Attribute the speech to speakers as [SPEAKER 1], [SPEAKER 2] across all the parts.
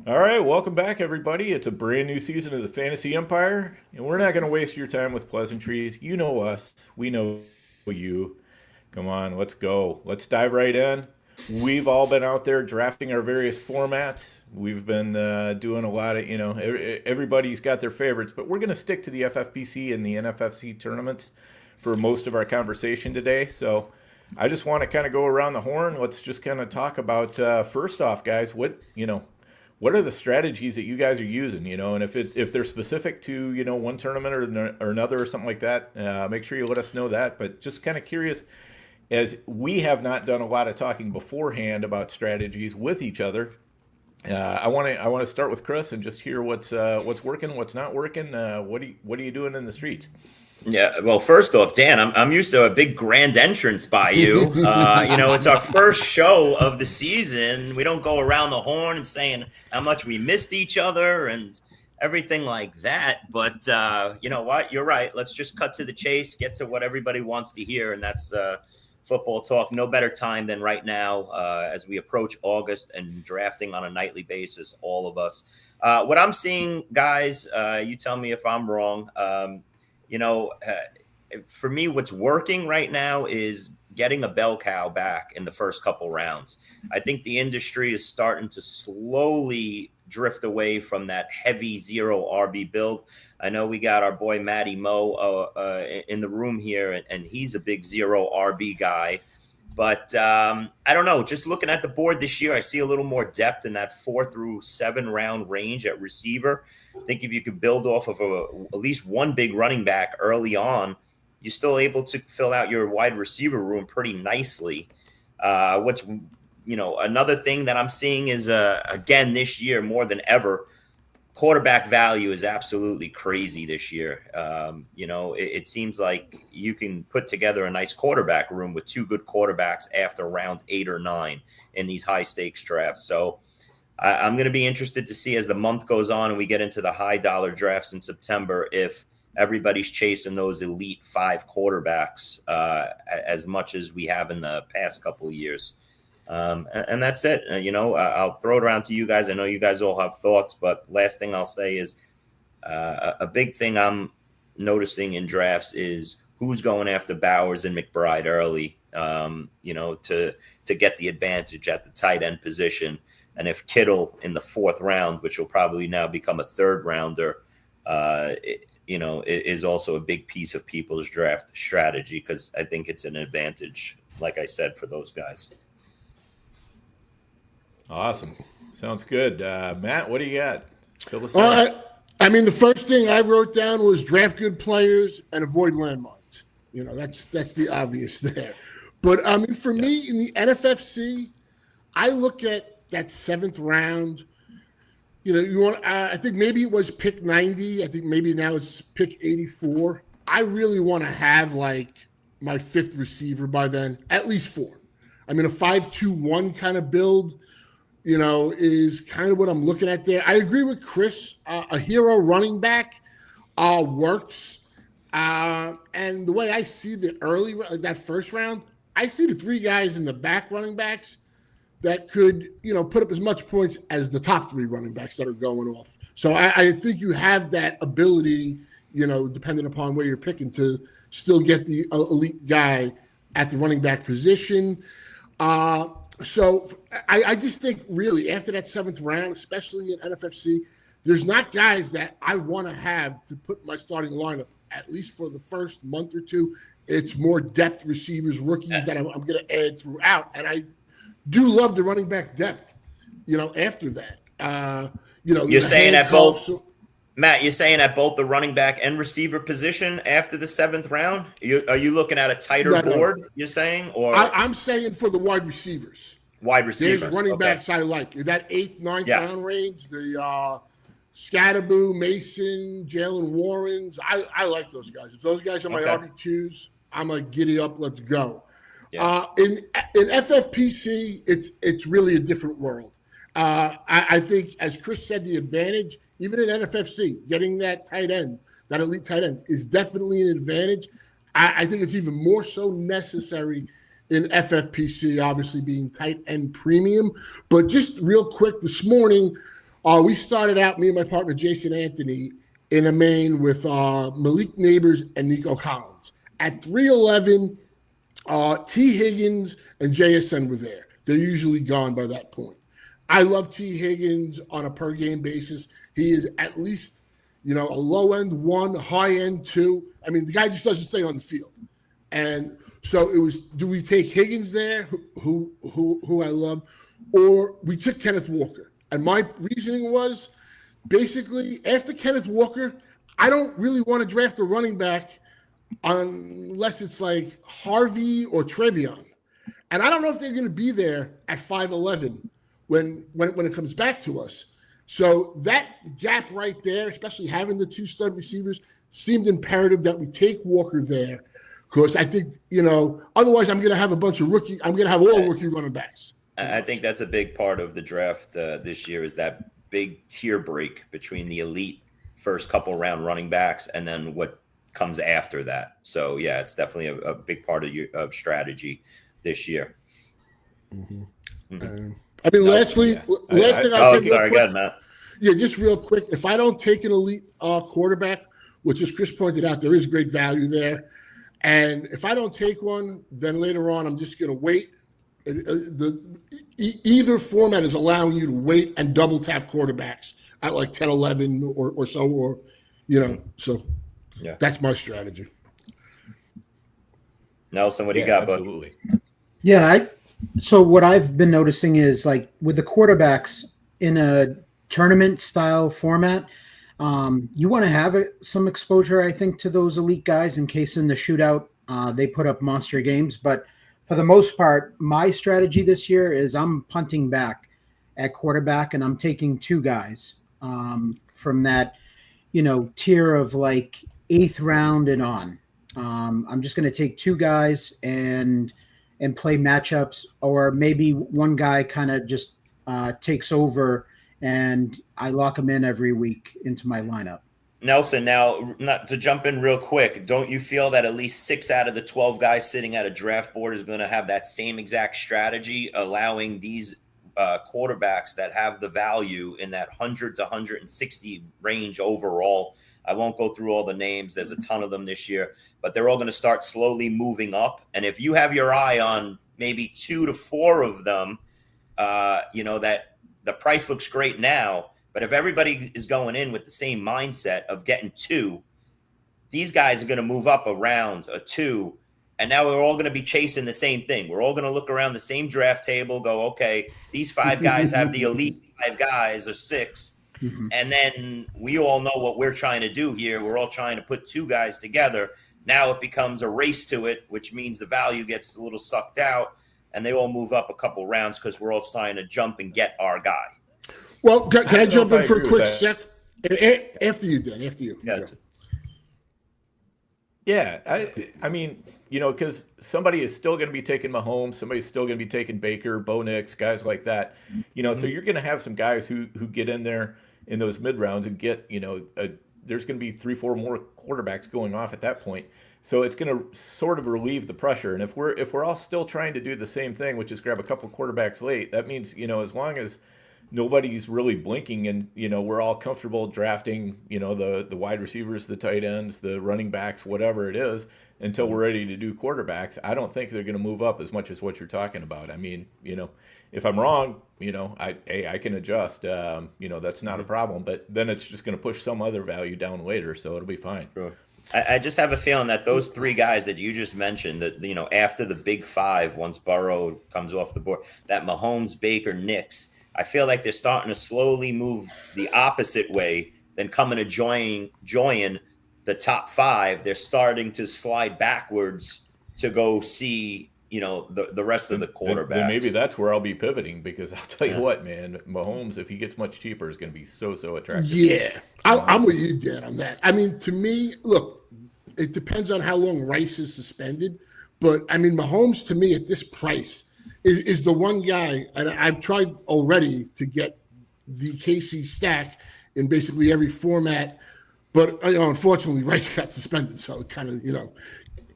[SPEAKER 1] All right, welcome back, everybody. It's a brand new season of the Fantasy Empire, and we're not going to waste your time with pleasantries. You know us, we know you. Come on, let's go. Let's dive right in. We've all been out there drafting our various formats. We've been doing a lot of, everybody's got their favorites, but we're going to stick to the FFPC and the NFFC tournaments for most of our conversation today. So I just want to kind of go around the horn. Let's just kind of talk about first off, guys, what are the strategies that you guys are using, and if they're specific to, one tournament or another or something like that, make sure you let us know that. But just kind of curious, as we have not done a lot of talking beforehand about strategies with each other. I want to start with Chris and just hear what's working, what's not working. What are you doing in the streets?
[SPEAKER 2] Yeah, well, first off, Dan, I'm used to a big grand entrance by you. It's our first show of the season. We don't go around the horn and saying how much we missed each other and everything like that. But you know what? You're right. Let's just cut to the chase, get to what everybody wants to hear, and that's football talk. No better time than right now as we approach August and drafting on a nightly basis, all of us. What I'm seeing, guys, you tell me if I'm wrong. For me, what's working right now is getting a bell cow back in the first couple rounds. I think the industry is starting to slowly drift away from that heavy zero RB build. I know we got our boy Matty Mo in the room here, and he's a big zero RB guy. But I don't know. Just looking at the board this year, I see a little more depth in that 4 through 7 round range at receiver. I think if you could build off of at least one big running back early on, you're still able to fill out your wide receiver room pretty nicely. Another thing that I'm seeing is, again, this year more than ever, quarterback value is absolutely crazy this year. It seems like you can put together a nice quarterback room with 2 good quarterbacks after round 8 or 9 in these high stakes drafts. So I'm going to be interested to see as the month goes on and we get into the high dollar drafts in September, if everybody's chasing those elite 5 quarterbacks as much as we have in the past couple of years. And that's it. I'll throw it around to you guys. I know you guys all have thoughts, but last thing I'll say is a big thing I'm noticing in drafts is who's going after Bowers and McBride early, to get the advantage at the tight end position. And if Kittle in the 4th round, which will probably now become a 3rd rounder, is also a big piece of people's draft strategy, because I think it's an advantage, like I said, for those guys.
[SPEAKER 1] Awesome. Sounds good. Matt, what do you got? Fill us
[SPEAKER 3] in. The first thing I wrote down was draft good players and avoid landmines. That's the obvious there. But for me in the NFFC, I look at that 7th round. I think maybe it was pick 90. I think maybe now it's pick 84. I really want to have like my 5th receiver by then, at least 4. A 5-2-1 kind of build, is kind of what I'm looking at there. I agree with Chris. A hero running back works. And the way I see that first round, I see the 3 guys in the back running backs that could, put up as much points as the top 3 running backs that are going off. So I think you have that ability, depending upon where you're picking, to still get the elite guy at the running back position. So I just think really after that 7th round, especially in NFFC, there's not guys that I want to have to put my starting lineup, at least for the first month or 2. It's more depth receivers, rookies that I'm going to add throughout. And I do love the running back depth, after that.
[SPEAKER 2] You're saying at both, Matt, you're saying at both the running back and receiver position after the 7th round? Are you looking at a tighter board, you're saying? Or
[SPEAKER 3] I'm saying for the wide receivers.
[SPEAKER 2] Wide receivers.
[SPEAKER 3] There's running backs I like. That 8th, 9th round range, the Scatterboo, Mason, Jalen Warrens. I like those guys. If those guys are my RB2s, I'm going to giddy up. Let's go. Yeah. In FFPC, it's really a different world. I think, as Chris said, the advantage, even in NFFC, getting that tight end, that elite tight end, is definitely an advantage. I think it's even more so necessary in FFPC, obviously being tight end premium. But just real quick, this morning, We started out, me and my partner Jason Anthony, in a main with Malik Neighbors and Nico Collins. At 311, T. Higgins and JSN were there. They're usually gone by that point. I love T. Higgins on a per game basis. He is at least, a low end 1, high end 2. I mean, the guy just doesn't stay on the field. And so it was, do we take Higgins there, who I love, or we took Kenneth Walker? And my reasoning was basically after Kenneth Walker, I don't really want to draft a running back unless it's like Harvey or Trevion. And I don't know if they're going to be there at 5'11" when it comes back to us. So that gap right there, especially having the 2 stud receivers, seemed imperative that we take Walker there. Because I think, otherwise I'm going to have I'm going to have all rookie running backs.
[SPEAKER 2] I think that's a big part of the draft this year is that big tier break between the elite first couple round running backs and then what comes after that. So, yeah, it's definitely a big part of your strategy this year.
[SPEAKER 3] Mm-hmm. Mm-hmm. Last thing I'll say
[SPEAKER 2] sorry, go ahead, Matt.
[SPEAKER 3] Yeah, just real quick. If I don't take an elite quarterback, which as Chris pointed out, there is great value there. And if I don't take one, then later on, I'm just going to wait. Either format is allowing you to wait and double tap quarterbacks at like 10, 11 or so, so yeah, that's my strategy.
[SPEAKER 2] Nelson, what do you got, bud?
[SPEAKER 1] Absolutely.
[SPEAKER 4] Yeah, so what I've been noticing is like with the quarterbacks in a tournament style format, you want to have some exposure, I think, to those elite guys in case in the shootout they put up monster games. But for the most part, my strategy this year is I'm punting back at quarterback and I'm taking 2 guys from that, tier of like 8th round and on. I'm just going to take 2 guys and play matchups, or maybe one guy kind of just takes over and I lock him in every week into my lineup.
[SPEAKER 2] Nelson, now, not to jump in real quick, don't you feel that at least 6 out of the 12 guys sitting at a draft board is going to have that same exact strategy, allowing these quarterbacks that have the value in that 100 to 160 range overall? I won't go through all the names. There's a ton of them this year, but they're all going to start slowly moving up. And if you have your eye on maybe 2 to 4 of them, that the price looks great now. But if everybody is going in with the same mindset of getting 2, these guys are going to move up around a 2. And now we're all going to be chasing the same thing. We're all going to look around the same draft table, go, okay, these 5 guys have the elite 5 guys or 6. Mm-hmm. And then we all know what we're trying to do here. We're all trying to put 2 guys together. Now it becomes a race to it, which means the value gets a little sucked out. And they all move up a couple rounds because we're all trying to jump and get our guy.
[SPEAKER 3] Well, can I jump in for a quick sec? After you, Dan. After you.
[SPEAKER 1] Yeah. I mean, because somebody is still going to be taking Mahomes. Somebody's still going to be taking Baker, Bo Nix, guys like that. So you're going to have some guys who get in there in those mid rounds and get, there's going to be 3-4 more quarterbacks going off at that point. So it's going to sort of relieve the pressure. And if we're all still trying to do the same thing, which is grab a couple quarterbacks late, that means, as long as nobody's really blinking and, we're all comfortable drafting, the wide receivers, the tight ends, the running backs, whatever it is, until we're ready to do quarterbacks, I don't think they're going to move up as much as what you're talking about. I mean, if I'm wrong, I can adjust, that's not a problem, but then it's just going to push some other value down later. So it'll be fine.
[SPEAKER 2] Sure. I just have a feeling that those 3 guys that you just mentioned, that, after the big 5, once Burrow comes off the board, that Mahomes, Baker, Nix, I feel like they're starting to slowly move the opposite way than coming to join the top 5. They're starting to slide backwards to go see, the rest of the quarterbacks.
[SPEAKER 1] Then maybe that's where I'll be pivoting, because I'll tell you what, man, Mahomes, if he gets much cheaper, is going to be so attractive.
[SPEAKER 3] Yeah, I'm with you, Dan, on that. I mean, to me, look, it depends on how long Rice is suspended. But, I mean, Mahomes, to me, at this price, is the one guy, and I've tried already to get the KC stack in basically every format, but unfortunately Rice got suspended, so it kind of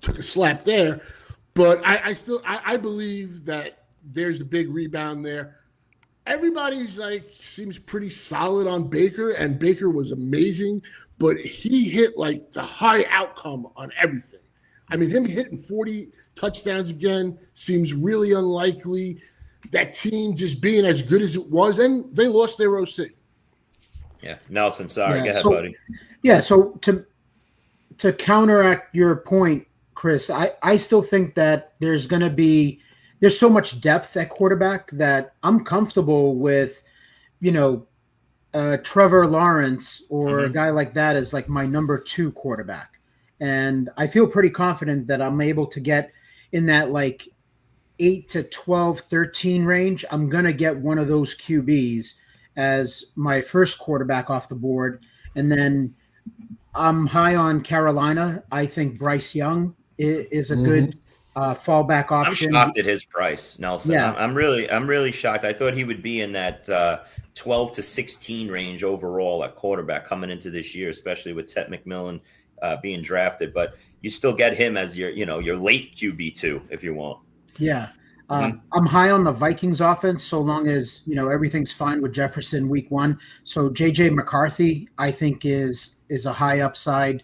[SPEAKER 3] took a slap there. But I still believe that there's a big rebound there. everybody's like seems pretty solid on Baker, and Baker was amazing, but he hit like the high outcome on everything. I mean, him hitting 40 touchdowns again seems really unlikely. That team just being as good as it was, and they lost their OC.
[SPEAKER 2] Yeah, Nelson, sorry.
[SPEAKER 4] Yeah,
[SPEAKER 2] Go ahead,
[SPEAKER 4] so-
[SPEAKER 2] buddy.
[SPEAKER 4] Yeah, so to counteract your point, Chris, I still think that there's so much depth at quarterback that I'm comfortable with, Trevor Lawrence or a guy like that as like my number 2 quarterback. And I feel pretty confident that I'm able to get in that like 8 to 12, 13 range. I'm going to get one of those QBs as my first quarterback off the board. And then I'm high on Carolina. I think Bryce Young is a good fallback option.
[SPEAKER 2] I'm shocked at his price, Nelson.
[SPEAKER 4] Yeah.
[SPEAKER 2] I'm really shocked. I thought he would be in that 12 to 16 range overall at quarterback coming into this year, especially with Ted McMillan being drafted. But you still get him as your late QB2 if you want.
[SPEAKER 4] Yeah. I'm high on the Vikings offense so long as, everything's fine with Jefferson week 1. So JJ McCarthy, I think is a high upside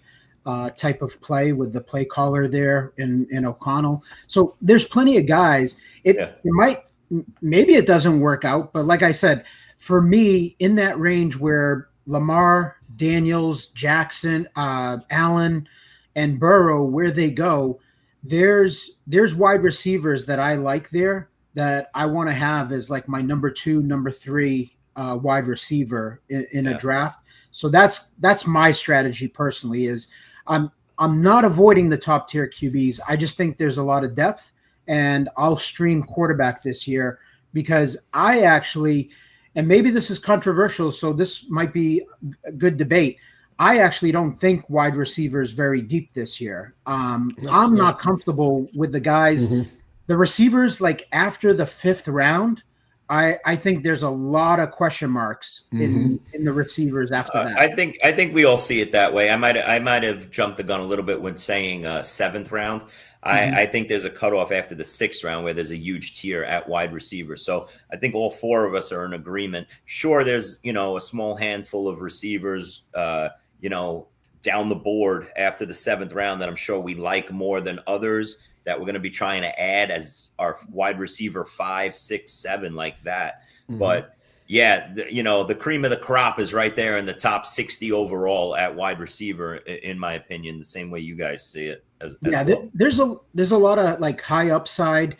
[SPEAKER 4] type of play with the play caller there in O'Connell. So there's plenty of guys. Maybe it doesn't work out, but like I said, for me in that range where Lamar, Daniels, Jackson, Allen, and Burrow, where they go, there's wide receivers that I like there that I want to have as like my number 2, number 3 wide receiver in a draft. So that's my strategy personally. Is I'm not avoiding the top tier QBs. I just think there's a lot of depth, and I'll stream quarterback this year because I actually, and maybe this is controversial, so this might be a good debate. I actually don't think wide receivers very deep this year. I'm not comfortable with the guys, the receivers like after the 5th round. I think there's a lot of question marks in the receivers after that.
[SPEAKER 2] I think we all see it that way. I might have jumped the gun a little bit when saying 7th round. I think there's a cutoff after the 6th round where there's a huge tier at wide receiver. So I think all 4 of us are in agreement. Sure, there's a small handful of receivers down the board after the 7th round that I'm sure we like more than others that we're going to be trying to add as our wide receiver 5, 6, 7 like that. But yeah, the cream of the crop is right there in the top 60 overall at wide receiver, in my opinion, the same way you guys see it. Well.
[SPEAKER 4] There's a lot of like high upside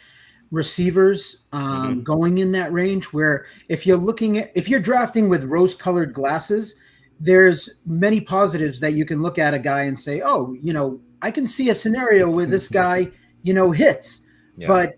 [SPEAKER 4] receivers going in that range where if you're drafting with rose colored glasses, there's many positives that you can look at a guy and say, oh, I can see a scenario where this guy, hits. Yeah. But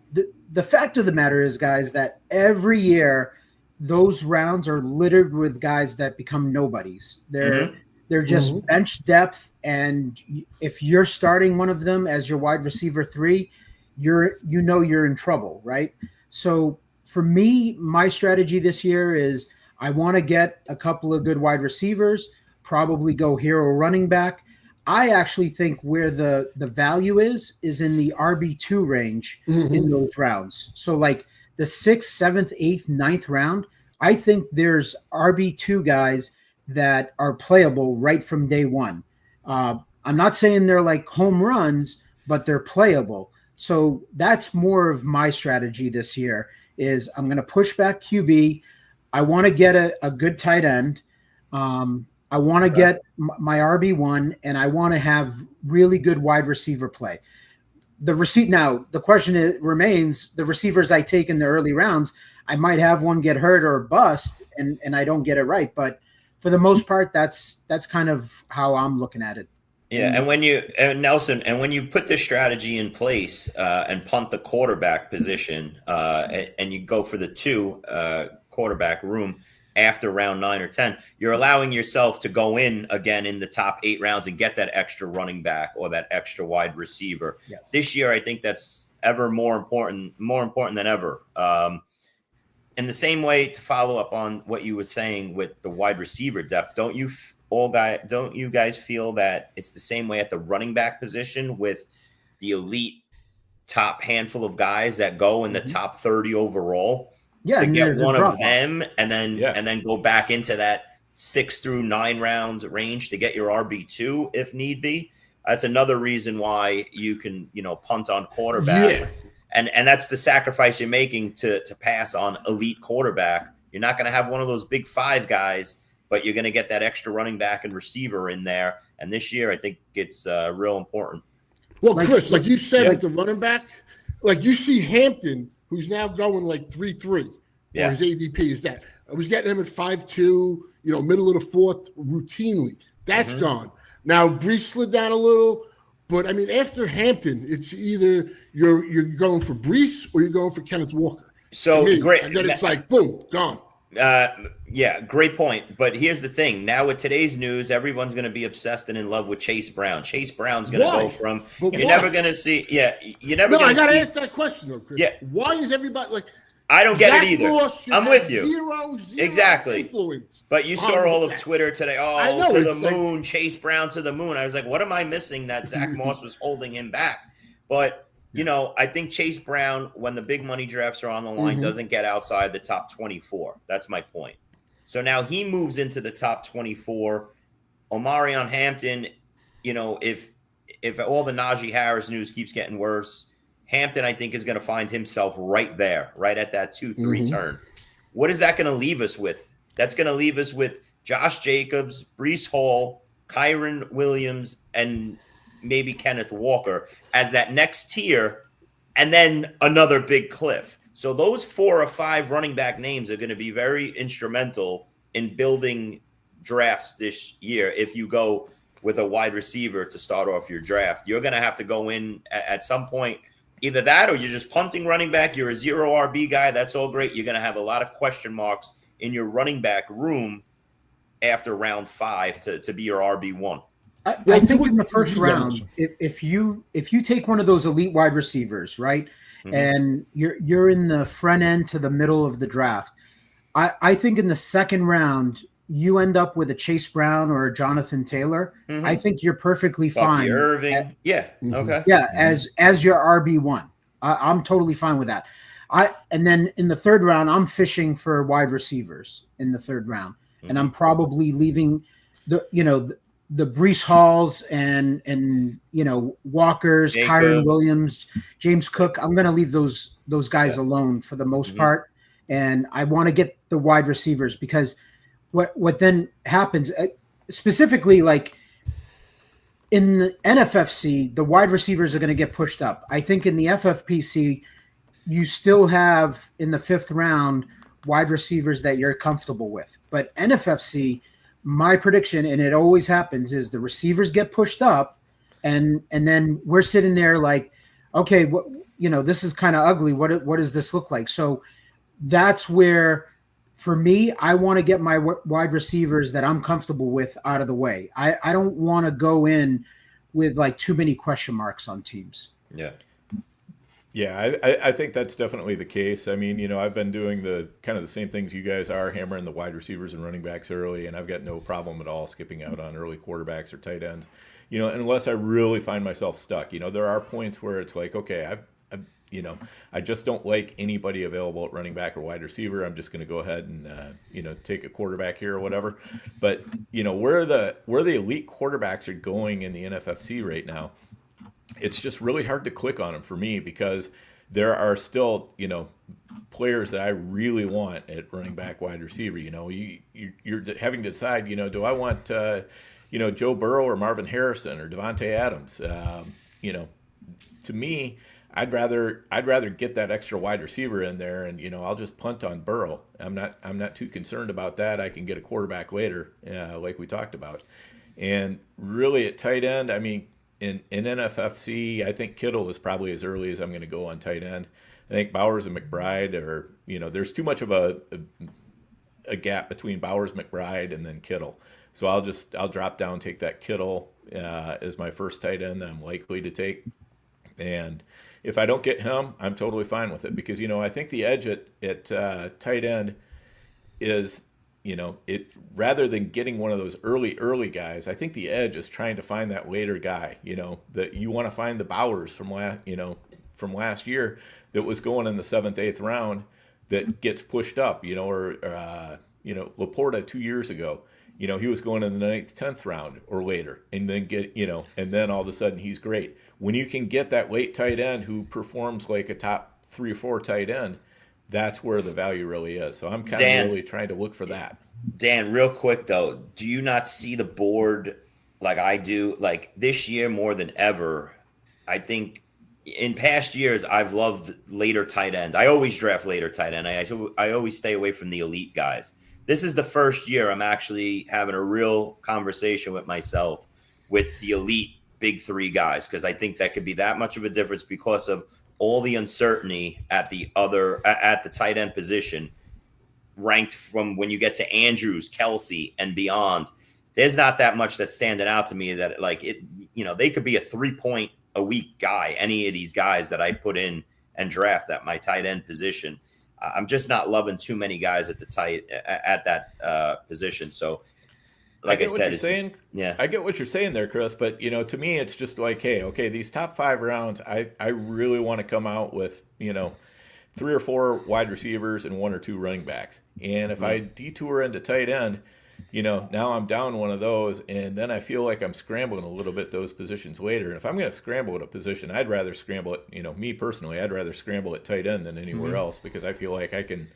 [SPEAKER 4] the fact of the matter is, guys, that every year those rounds are littered with guys that become nobodies. They're just bench depth. And if you're starting one of them as your wide receiver 3, you're in trouble, right? So for me, my strategy this year is I want to get a couple of good wide receivers, probably go hero running back. I actually think where the value is in the RB2 range in those rounds. So like the 6th, 7th, 8th, 9th round, I think there's RB2 guys that are playable right from day one. I'm not saying they're like home runs, but they're playable. So that's more of my strategy this year is I'm going to push back QB. I want to get a good tight end. I want to get my RB1, and I want to have really good wide receiver play. Now, the question remains, the receivers I take in the early rounds, I might have one get hurt or bust, and I don't get it right. But for the most part, that's kind of how I'm looking at it.
[SPEAKER 2] Yeah, and when you put this strategy in place and punt the quarterback position and you go for the 2 quarterback room after round 9 or 10, you're allowing yourself to go in again in the top 8 rounds and get that extra running back or that extra wide receiver. Yeah. This year, I think that's ever more important than ever. In the same way, to follow up on what you were saying with the wide receiver depth, don't you guys feel that it's the same way at the running back position with the elite top handful of guys that go in the top 30 overall?
[SPEAKER 4] Yeah,
[SPEAKER 2] to
[SPEAKER 4] and
[SPEAKER 2] get
[SPEAKER 4] there's a
[SPEAKER 2] one
[SPEAKER 4] drop
[SPEAKER 2] of
[SPEAKER 4] off.
[SPEAKER 2] them
[SPEAKER 1] Yeah.
[SPEAKER 2] and then go back into that 6 through 9 round range to get your RB2 if need be. That's another reason why you can, punt on quarterback.
[SPEAKER 3] Yeah.
[SPEAKER 2] And that's the sacrifice you're making to pass on elite quarterback. You're not going to have one of those big 5 guys, but you're going to get that extra running back and receiver in there. And this year, I think it's real important.
[SPEAKER 3] Well, Chris, like you said
[SPEAKER 1] Yeah.
[SPEAKER 3] with the running back, like you see Hampton, who's now going like 3-3,
[SPEAKER 2] Yeah.
[SPEAKER 3] or his ADP is that. I was getting him at 5-2, middle of the fourth routinely. That's gone. Now Brees slid down a little, but I mean after Hampton, it's either you're going for Brees or you're going for Kenneth Walker.
[SPEAKER 2] So
[SPEAKER 3] to me.
[SPEAKER 2] great.
[SPEAKER 3] And then it's like boom, gone.
[SPEAKER 2] Yeah, great point. But here's the thing. Now with today's news, everyone's going to be obsessed and in love with Chase Brown. Chase Brown's going to
[SPEAKER 3] Why?
[SPEAKER 2] go from
[SPEAKER 3] But
[SPEAKER 2] you're
[SPEAKER 3] why?
[SPEAKER 2] never going to see. Yeah, you're never
[SPEAKER 3] No,
[SPEAKER 2] going
[SPEAKER 3] I
[SPEAKER 2] to
[SPEAKER 3] gotta
[SPEAKER 2] see.
[SPEAKER 3] ask that question though, Chris.
[SPEAKER 2] Yeah.
[SPEAKER 3] Why is everybody like
[SPEAKER 2] I don't get
[SPEAKER 3] Zach
[SPEAKER 2] it either.
[SPEAKER 3] Moss should
[SPEAKER 2] I'm
[SPEAKER 3] have
[SPEAKER 2] with you.
[SPEAKER 3] Zero
[SPEAKER 2] Exactly.
[SPEAKER 3] influence.
[SPEAKER 2] But you saw
[SPEAKER 3] on
[SPEAKER 2] all of
[SPEAKER 3] that.
[SPEAKER 2] Twitter today.
[SPEAKER 3] I
[SPEAKER 2] Oh,
[SPEAKER 3] know,
[SPEAKER 2] to the
[SPEAKER 3] it's like-
[SPEAKER 2] moon, Chase Brown to the moon. I was like, what am I missing that Zach Moss was holding him back? But, I think Chase Brown, when the big money drafts are on the line, doesn't get outside the top 24. That's my point. So now he moves into the top 24. Omarion Hampton, if all the Najee Harris news keeps getting worse, Hampton, I think, is going to find himself right there, right at that 2-3 turn. What is that going to leave us with? That's going to leave us with Josh Jacobs, Breece Hall, Kyron Williams, and maybe Kenneth Walker as that next tier, and then another big cliff. So those 4 or 5 running back names are going to be very instrumental in building drafts this year. If you go with a wide receiver to start off your draft, you're going to have to go in at some point. Either that or you're just punting running back. You're a 0 RB guy. That's all great. You're going to have a lot of question marks in your running back room after round 5 to be your RB1.
[SPEAKER 4] I think in the first round, if you take one of those elite wide receivers, right, and you're in the front end to the middle of the draft, I think in the second round you end up with a Chase Brown or a Jonathan Taylor. I think you're perfectly fine.
[SPEAKER 2] Irving, okay,
[SPEAKER 4] as your RB1. I'm totally fine with that. And then in the third round, I'm fishing for wide receivers in the third round, and I'm probably leaving the Breece Halls and Walkers,
[SPEAKER 2] Jacobs.
[SPEAKER 4] Kyron Williams, James Cook. I'm going to leave those guys alone for the most part, and I want to get the wide receivers because what then happens specifically like in the NFFC, the wide receivers are going to get pushed up. I think in the FFPC, you still have in the 5th round wide receivers that you're comfortable with, but NFFC. My prediction, and it always happens, is the receivers get pushed up, and then we're sitting there like, okay, this is kind of ugly. What does this look like? So that's where, for me, I want to get my wide receivers that I'm comfortable with out of the way. I don't want to go in with like too many question marks on teams.
[SPEAKER 2] Yeah.
[SPEAKER 1] Yeah, I think that's definitely the case. I mean, I've been doing the kind of the same things you guys are, hammering the wide receivers and running backs early, and I've got no problem at all skipping out on early quarterbacks or tight ends, unless I really find myself stuck. There are points where it's like, okay, I just don't like anybody available at running back or wide receiver. I'm just going to go ahead and, take a quarterback here or whatever. But, where the elite quarterbacks are going in the NFFC right now, it's just really hard to click on them for me because there are still, players that I really want at running back, wide receiver. You're having to decide, do I want, Joe Burrow or Marvin Harrison or Devontae Adams? To me, I'd rather get that extra wide receiver in there, and I'll just punt on Burrow. I'm not too concerned about that. I can get a quarterback later, like we talked about, and really at tight end, I mean. In NFFC, I think Kittle is probably as early as I'm going to go on tight end. I think Bowers and McBride are, there's too much of a gap between Bowers, McBride, and then Kittle. So I'll drop down, take that Kittle as my first tight end that I'm likely to take. And if I don't get him, I'm totally fine with it because, I think the edge at tight end is, rather than getting one of those early guys, I think the edge is trying to find that later guy, that you want to find the Bowers from last year that was going in the 7th, 8th round. that gets pushed up, or Laporta 2 years ago. He was going in the 9th, 10th round or later, and then and then all of a sudden he's great. When you can get that late tight end who performs like a top 3 or 4 tight end, that's where the value really is. So I'm kind of really trying to look for that.
[SPEAKER 2] Dan, real quick though, do you not see the board like I do? Like this year more than ever, I think in past years I've loved later tight end. I always draft later tight end. I always stay away from the elite guys. This is the first year I'm actually having a real conversation with myself with the elite big 3 guys, because I think that could be that much of a difference because of all the uncertainty at the tight end position, ranked from when you get to Andrews, Kelsey, and beyond. There's not that much that's standing out to me that they could be a 3-point a week guy, any of these guys that I put in and draft at my tight end position. I'm just not loving too many guys at that position. So, like I said,
[SPEAKER 1] I get what you're saying there, Chris. But to me, it's just like, hey, okay, these top 5 rounds, I really want to come out with 3 or 4 wide receivers and 1 or 2 running backs. And if I detour into tight end, now I'm down one of those, and then I feel like I'm scrambling a little bit those positions later. And if I'm going to scramble at a position, I'd rather scramble it, me personally, I'd rather scramble at tight end than anywhere else, because I feel like I can,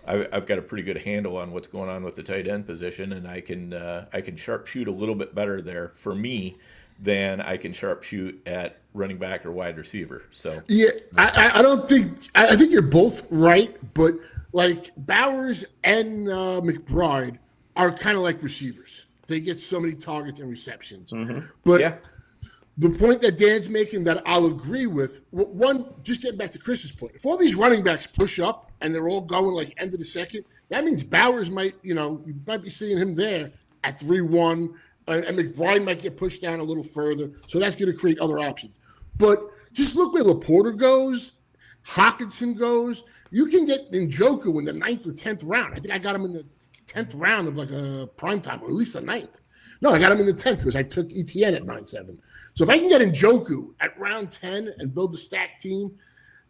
[SPEAKER 1] I've got a pretty good handle on what's going on with the tight end position, and I can sharpshoot a little bit better there for me than I can sharpshoot at running back or wide receiver. So
[SPEAKER 3] yeah, I think you're both right, but like Bowers and McBride are kind of like receivers. They get so many targets and receptions. But the point that Dan's making that I'll agree with, one, just getting back to Chris's point, if all these running backs push up and they're all going like end of the second, that means Bowers might, you might be seeing him there at 3-1, and McBride might get pushed down a little further. So that's going to create other options. But just look where Laporta goes, Hawkinson goes. You can get Njoku in the 9th or 10th round. I think I got him in the 10th round of like a prime time, or at least the 9th. No, I got him in the 10th because I took ETN at 9-7. So if I can get Njoku at round 10 and build a stack team,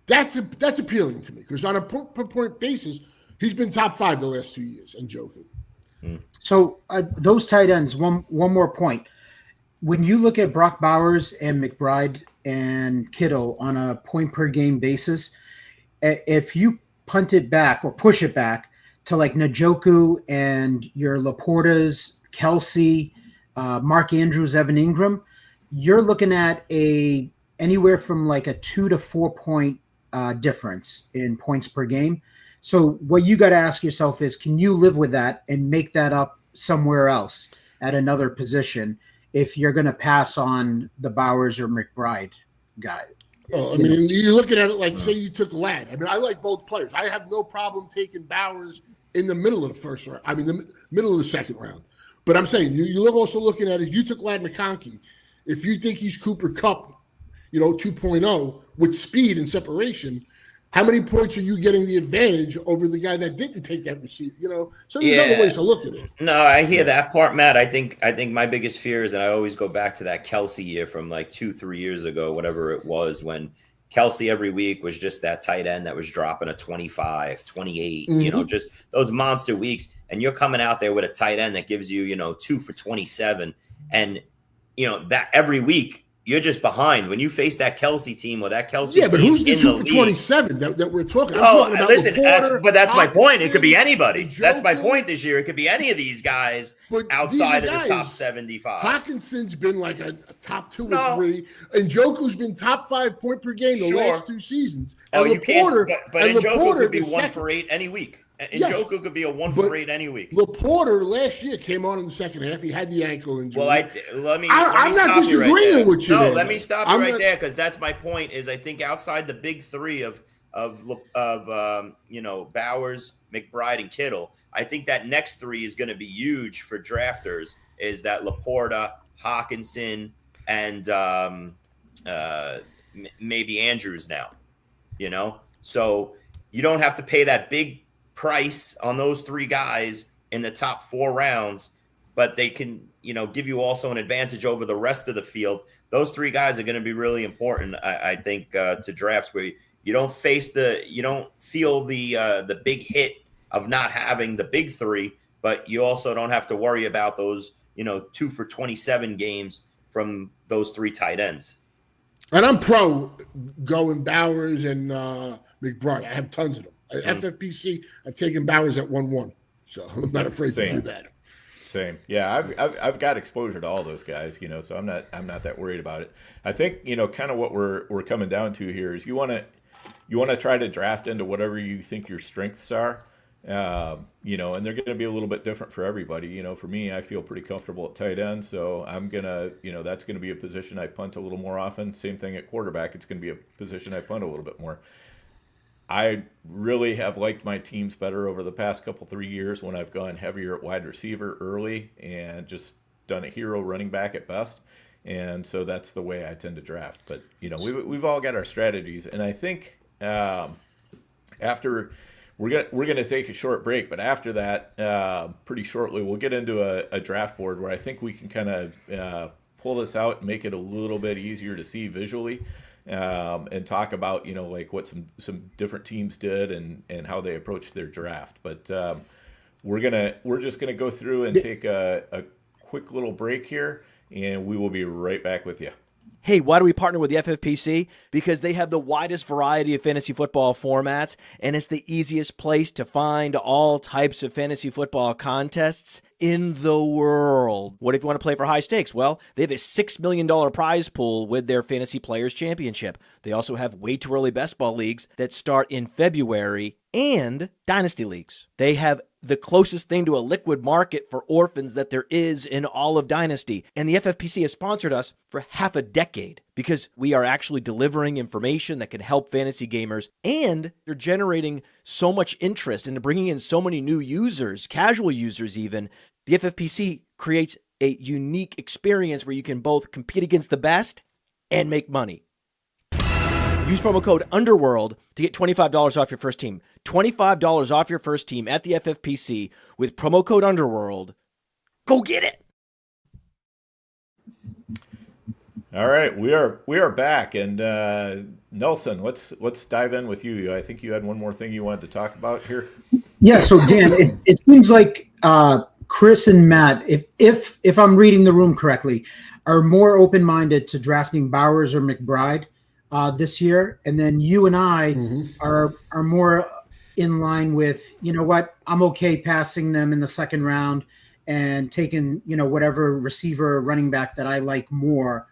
[SPEAKER 3] that's appealing to me, because on a per point basis, he's been top 5 the last 2 years, Njoku.
[SPEAKER 4] So those tight ends, one more point. When you look at Brock Bowers and McBride and Kittle on a point per game basis, if you punt it back or push it back to like Njoku and your Laportas, Kelsey, Mark Andrews, Evan Ingram, you're looking at anywhere from like a 2 to 4 point difference in points per game. So what you got to ask yourself is, can you live with that and make that up somewhere else at another position if you're going to pass on the Bowers or McBride guy?
[SPEAKER 3] Well, I mean, you're looking at it like, say you took Ladd. I mean, I like both players. I have no problem taking Bowers in the middle of the first round. I mean, the middle of the second round. But I'm saying, you're also looking at it, you took Ladd McConkey. If you think he's Cooper Kupp, 2.0 with speed and separation, how many points are you getting the advantage over the guy that didn't take that receiver? So there's other ways to look at it.
[SPEAKER 2] No, I hear that part, Matt. I think my biggest fear is, and I always go back to that Kelsey year from like 2-3 years ago, whatever it was, when Kelsey every week was just that tight end that was dropping a 25, 28, just those monster weeks. And you're coming out there with a tight end that gives you, 2 for 27. And, that every week, you're just behind when you face that Kelsey team or that Kelsey team.
[SPEAKER 3] Yeah, but who's the 2 for 27 that we're talking? I'm talking about
[SPEAKER 2] listen,
[SPEAKER 3] Laporta,
[SPEAKER 2] but that's my point. It could be anybody.
[SPEAKER 3] Njoku.
[SPEAKER 2] That's my point this year. It could be any of these guys outside of the top 75.
[SPEAKER 3] Hawkinson's been like a top 2 or 3, and Njoku's been top 5 point per game the last 2 seasons.
[SPEAKER 2] Oh,
[SPEAKER 3] and
[SPEAKER 2] you can't. But Njoku could be 1
[SPEAKER 3] second.
[SPEAKER 2] for 8 any week. Njoku could be a 1 for 8 any week.
[SPEAKER 3] Laporta last year came on in the second half. He had the ankle injury.
[SPEAKER 2] Well,
[SPEAKER 3] I'm not disagreeing with you.
[SPEAKER 2] No, let me stop you right there, because that's my point. Is I think outside the big 3 of Bowers, McBride, and Kittle, I think that next 3 is going to be huge for drafters. Is that Laporta, Hawkinson, and maybe Andrews now? So you don't have to pay that big price on those 3 guys in the top 4 rounds, but they can, give you also an advantage over the rest of the field. Those 3 guys are going to be really important, I think, to drafts where you don't feel the big hit of not having the big three, but you also don't have to worry about those 2 for 27 games from those 3 tight ends.
[SPEAKER 3] And I'm pro going Bowers and McBride. I have tons of them. At FFPC, I've taken Bowers at 1-1, so I'm not afraid to do that.
[SPEAKER 1] Same. Yeah, I've got exposure to all those guys, so I'm not that worried about it. I think, kind of what we're coming down to here is you want to try to draft into whatever you think your strengths are. And they're going to be a little bit different for everybody. For me, I feel pretty comfortable at tight end, so I'm going to, that's going to be a position I punt a little more often. Same thing at quarterback. It's going to be a position I punt a little bit more. I really have liked my teams better over the past 3 years when I've gone heavier at wide receiver early and just done a hero running back at best. And so that's the way I tend to draft. But, we've all got our strategies. And I think after we're gonna take a short break, but after that, pretty shortly, we'll get into a draft board where I think we can kind of pull this out and make it a little bit easier to see visually. And talk about, like what some different teams did and how they approached their draft. But we're just gonna go through and take a quick little break here, and we will be right back with you.
[SPEAKER 5] Hey, why do we partner with the FFPC? Because they have the widest variety of fantasy football formats, and it's the easiest place to find all types of fantasy football contests in the world. What if you want to play for high stakes? Well, they have a $6 million prize pool with their Fantasy Players Championship. They also have way too early best ball leagues that start in February and dynasty leagues. They have the closest thing to a liquid market for orphans that there is in all of Dynasty. And the FFPC has sponsored us for half a decade because we are actually delivering information that can help fantasy gamers, and they're generating so much interest and bringing in so many new users, casual users even. The FFPC creates a unique experience where you can both compete against the best and make money. Use promo code UNDERWORLD to get $25 off your first team. $25 off your first team at the FFPC with promo code UNDERWORLD. Go get it!
[SPEAKER 1] All right, we are back, and Nelson, let's dive in with you. I think you had one more thing you wanted to talk about here.
[SPEAKER 4] Yeah. So Dan, it seems like Chris and Matt, if I'm reading the room correctly, are more open-minded to drafting Bowers or McBride this year, and then you and I are more in line with, I'm okay passing them in the second round and taking, whatever receiver or running back that I like more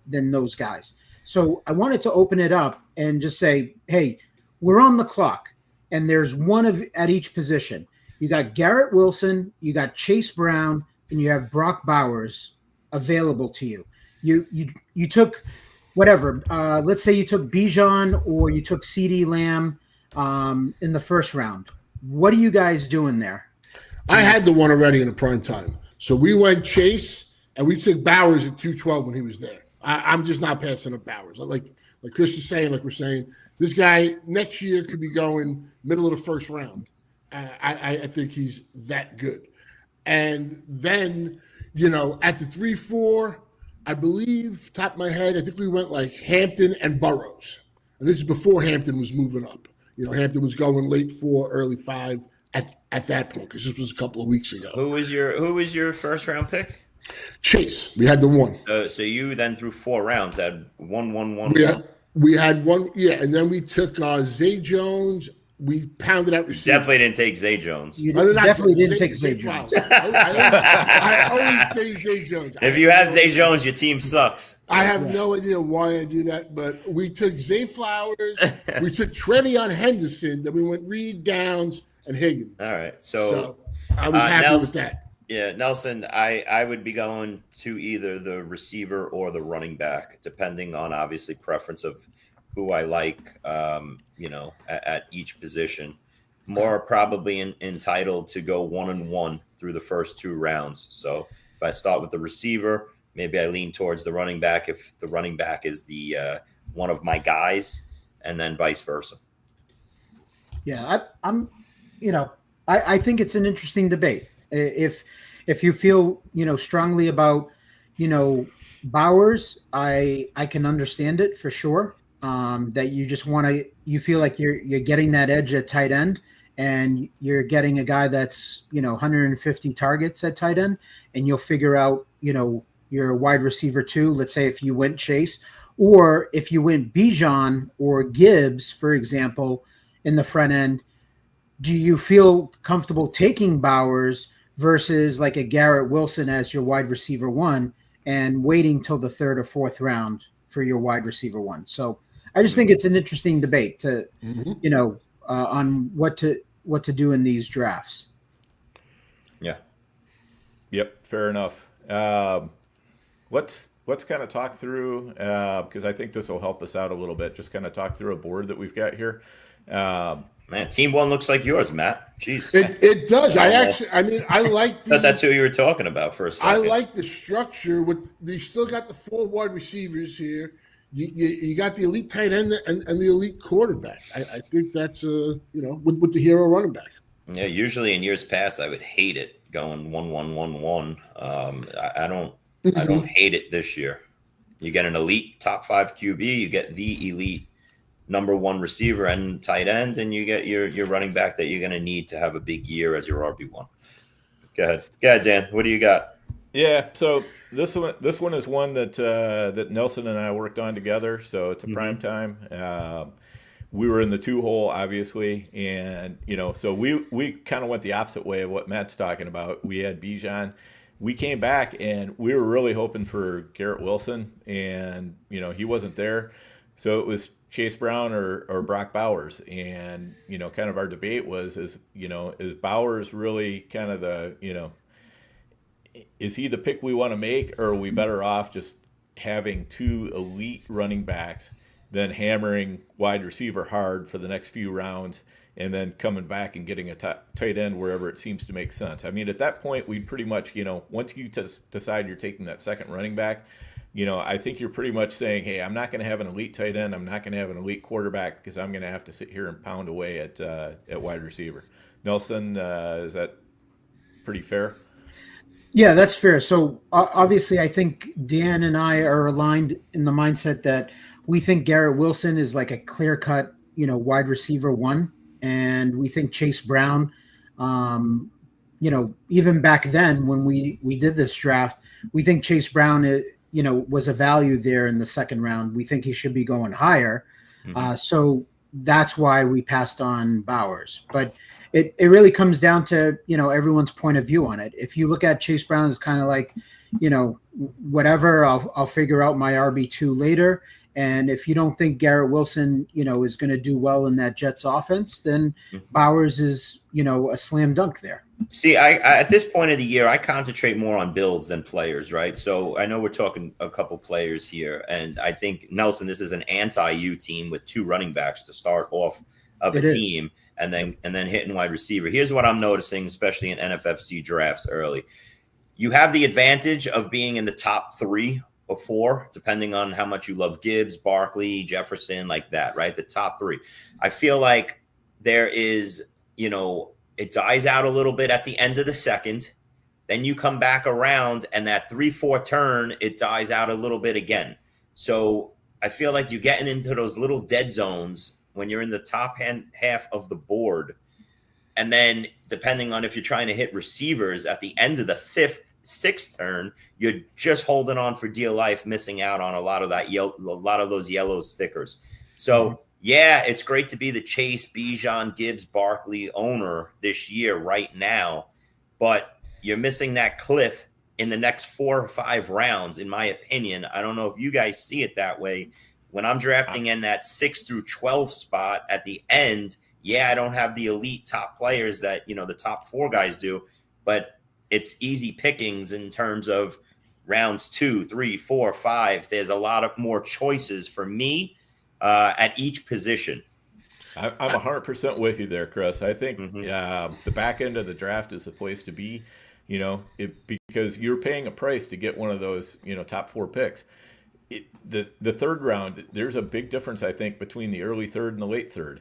[SPEAKER 4] than those guys. So I wanted to open it up and just say, hey, we're on the clock, and there's one at each position. You got Garrett Wilson, you got Chase Brown, and you have Brock Bowers available to you. You took whatever. Let's say you took Bijan or you took CeeDee Lamb in the first round. What are you guys doing there?
[SPEAKER 3] I had the one already in the prime time. So we went Chase, and we took Bowers at 212 when he was there. I'm just not passing up Bowers. Like Chris is saying, like we're saying, this guy next year could be going middle of the first round. I think he's that good. And then, at the 3-4, I believe, top of my head, I think we went like Hampton and Burrows. And this is before Hampton was moving up. Hampton was going late 4, early 5 at that point, because this was a couple of weeks ago.
[SPEAKER 2] Who was your first round pick?
[SPEAKER 3] Chase. We had the one.
[SPEAKER 2] So you then through 4 rounds had 1.
[SPEAKER 3] We had one, and then we took Zay Jones. We pounded out receivers.
[SPEAKER 2] Definitely didn't take Zay Jones.
[SPEAKER 4] You definitely didn't take Zay Jones.
[SPEAKER 3] I always say Zay Jones.
[SPEAKER 2] If you have Zay Jones, your team sucks.
[SPEAKER 3] I have no idea why I do that, but we took Zay Flowers, we took Trevion Henderson, then we went Reed, Downs, and Higgins.
[SPEAKER 2] All right, so
[SPEAKER 3] I was happy with that.
[SPEAKER 2] Yeah, Nelson, I would be going to either the receiver or the running back, depending on obviously preference of who I like, at each position. More probably entitled to go 1-1 through the first 2 rounds. So if I start with the receiver, maybe I lean towards the running back if the running back is the one of my guys, and then vice versa.
[SPEAKER 4] Yeah, I think it's an interesting debate. If you feel strongly about Bowers, I can understand it for sure. that you just want to, you feel like you're getting that edge at tight end, and you're getting a guy that's 150 targets at tight end, and you'll figure out your wide receiver too. Let's say if you went Chase, or if you went Bijan or Gibbs, for example, in the front end, do you feel comfortable taking Bowers versus like a Garrett Wilson as your wide receiver one and waiting till the third or fourth round for your wide receiver one? So I just think it's an interesting debate to, on what to do in these drafts.
[SPEAKER 2] Yeah.
[SPEAKER 1] Yep, fair enough. Let's kind of talk through, because I think this will help us out a little bit. Just kind of talk through a board that we've got here.
[SPEAKER 2] Man, team one looks like yours, Matt. Jeez.
[SPEAKER 3] It does. I like
[SPEAKER 2] Thought that's who you were talking about for a second.
[SPEAKER 3] I like the structure. You still got the 4 wide receivers here. You got the elite tight end and the elite quarterback. I think that's with the hero running back.
[SPEAKER 2] Yeah, usually in years past I would hate it going 1-1-1-1. I don't hate it this year. You get an elite top 5 QB, you get the elite number 1 receiver and tight end, and you get your running back that you're going to need to have a big year as your RB1. Go ahead, Dan. What do you got?
[SPEAKER 1] Yeah, so this one is one that Nelson and I worked on together. So it's a prime time. We were in the 2-hole, obviously, and so we kind of went the opposite way of what Matt's talking about. We had Bijan. We came back and we were really hoping for Garrett Wilson, and he wasn't there, so it was Chase Brown or Brock Bowers. And kind of our debate was, is Bowers really kind of the is he the pick we want to make, or are we better off just having 2 elite running backs than hammering wide receiver hard for the next few rounds and then coming back and getting a tight end wherever it seems to make sense? I mean, at that point, we'd pretty much, once you decide you're taking that second running back, I think you're pretty much saying, hey, I'm not going to have an elite tight end. I'm not going to have an elite quarterback because I'm going to have to sit here and pound away at wide receiver. Nelson, is that pretty fair?
[SPEAKER 4] Yeah, that's fair. So obviously, I think Dan and I are aligned in the mindset that we think Garrett Wilson is like a clear-cut, wide receiver 1, and we think Chase Brown, even back then when we did this draft, we think Chase Brown, was a value there in the second round. We think he should be going higher. So that's why we passed on Bowers. But it really comes down to, everyone's point of view on it. If you look at Chase Brown as kind of like, whatever, I'll figure out my RB2 later. And if you don't think Garrett Wilson, is going to do well in that Jets offense, then Bowers is, a slam dunk there.
[SPEAKER 2] See, I at this point of the year, I concentrate more on builds than players, right? So I know we're talking a couple players here, and I think, Nelson, this is an anti-U team with 2 running backs to start off of a team, and then hitting wide receiver. Here's what I'm noticing, especially in NFFC drafts early. You have the advantage of being in the top 3 or 4, depending on how much you love Gibbs, Barkley, Jefferson, like that, right? The top 3. I feel like there is, it dies out a little bit at the end of the second. Then you come back around, and that 3-4 turn, it dies out a little bit again. So I feel like you're getting into those little dead zones when you're in the top half of the board. And then depending on if you're trying to hit receivers at the end of the 5th, 6th turn, you're just holding on for dear life, missing out on a lot of those yellow stickers. So yeah, it's great to be the Chase, Bijan, Gibbs, Barkley owner this year right now, but you're missing that cliff in the next 4 or 5 rounds, in my opinion. I don't know if you guys see it that way. When I'm drafting in that 6 through 12 spot at the end, yeah, I don't have the elite top players that, the top 4 guys do, but it's easy pickings in terms of rounds 2, 3, 4, 5. There's a lot of more choices for me at each position.
[SPEAKER 1] I'm 100% with you there, Chris. I think the back end of the draft is the place to be, because you're paying a price to get one of those, top 4 picks. The third round, there's a big difference, I think, between the early 3rd and the late 3rd.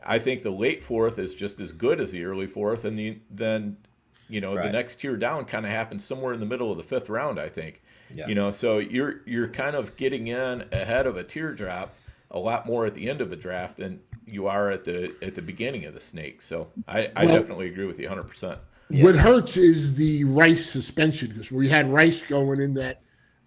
[SPEAKER 1] I think the late 4th is just as good as the early 4th, and then the next tier down kind of happens somewhere in the middle of the 5th round, I think. Yeah. So you're kind of getting in ahead of a teardrop a lot more at the end of the draft than you are at the beginning of the snake. So I definitely agree with you 100%.
[SPEAKER 3] What hurts is the Rice suspension, because we had Rice going in that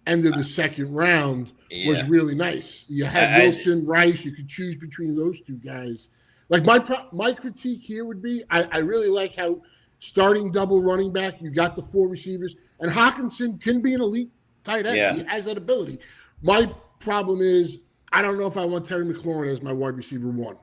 [SPEAKER 3] end of the second round was really nice. You had Wilson, Rice. You could choose between those two guys. Like my critique here would be, I really like how starting double running back, you got the 4 receivers, and Hawkinson can be an elite tight end.
[SPEAKER 2] Yeah.
[SPEAKER 3] He has that ability. My problem is, I don't know if I want Terry McLaurin as my wide receiver 1.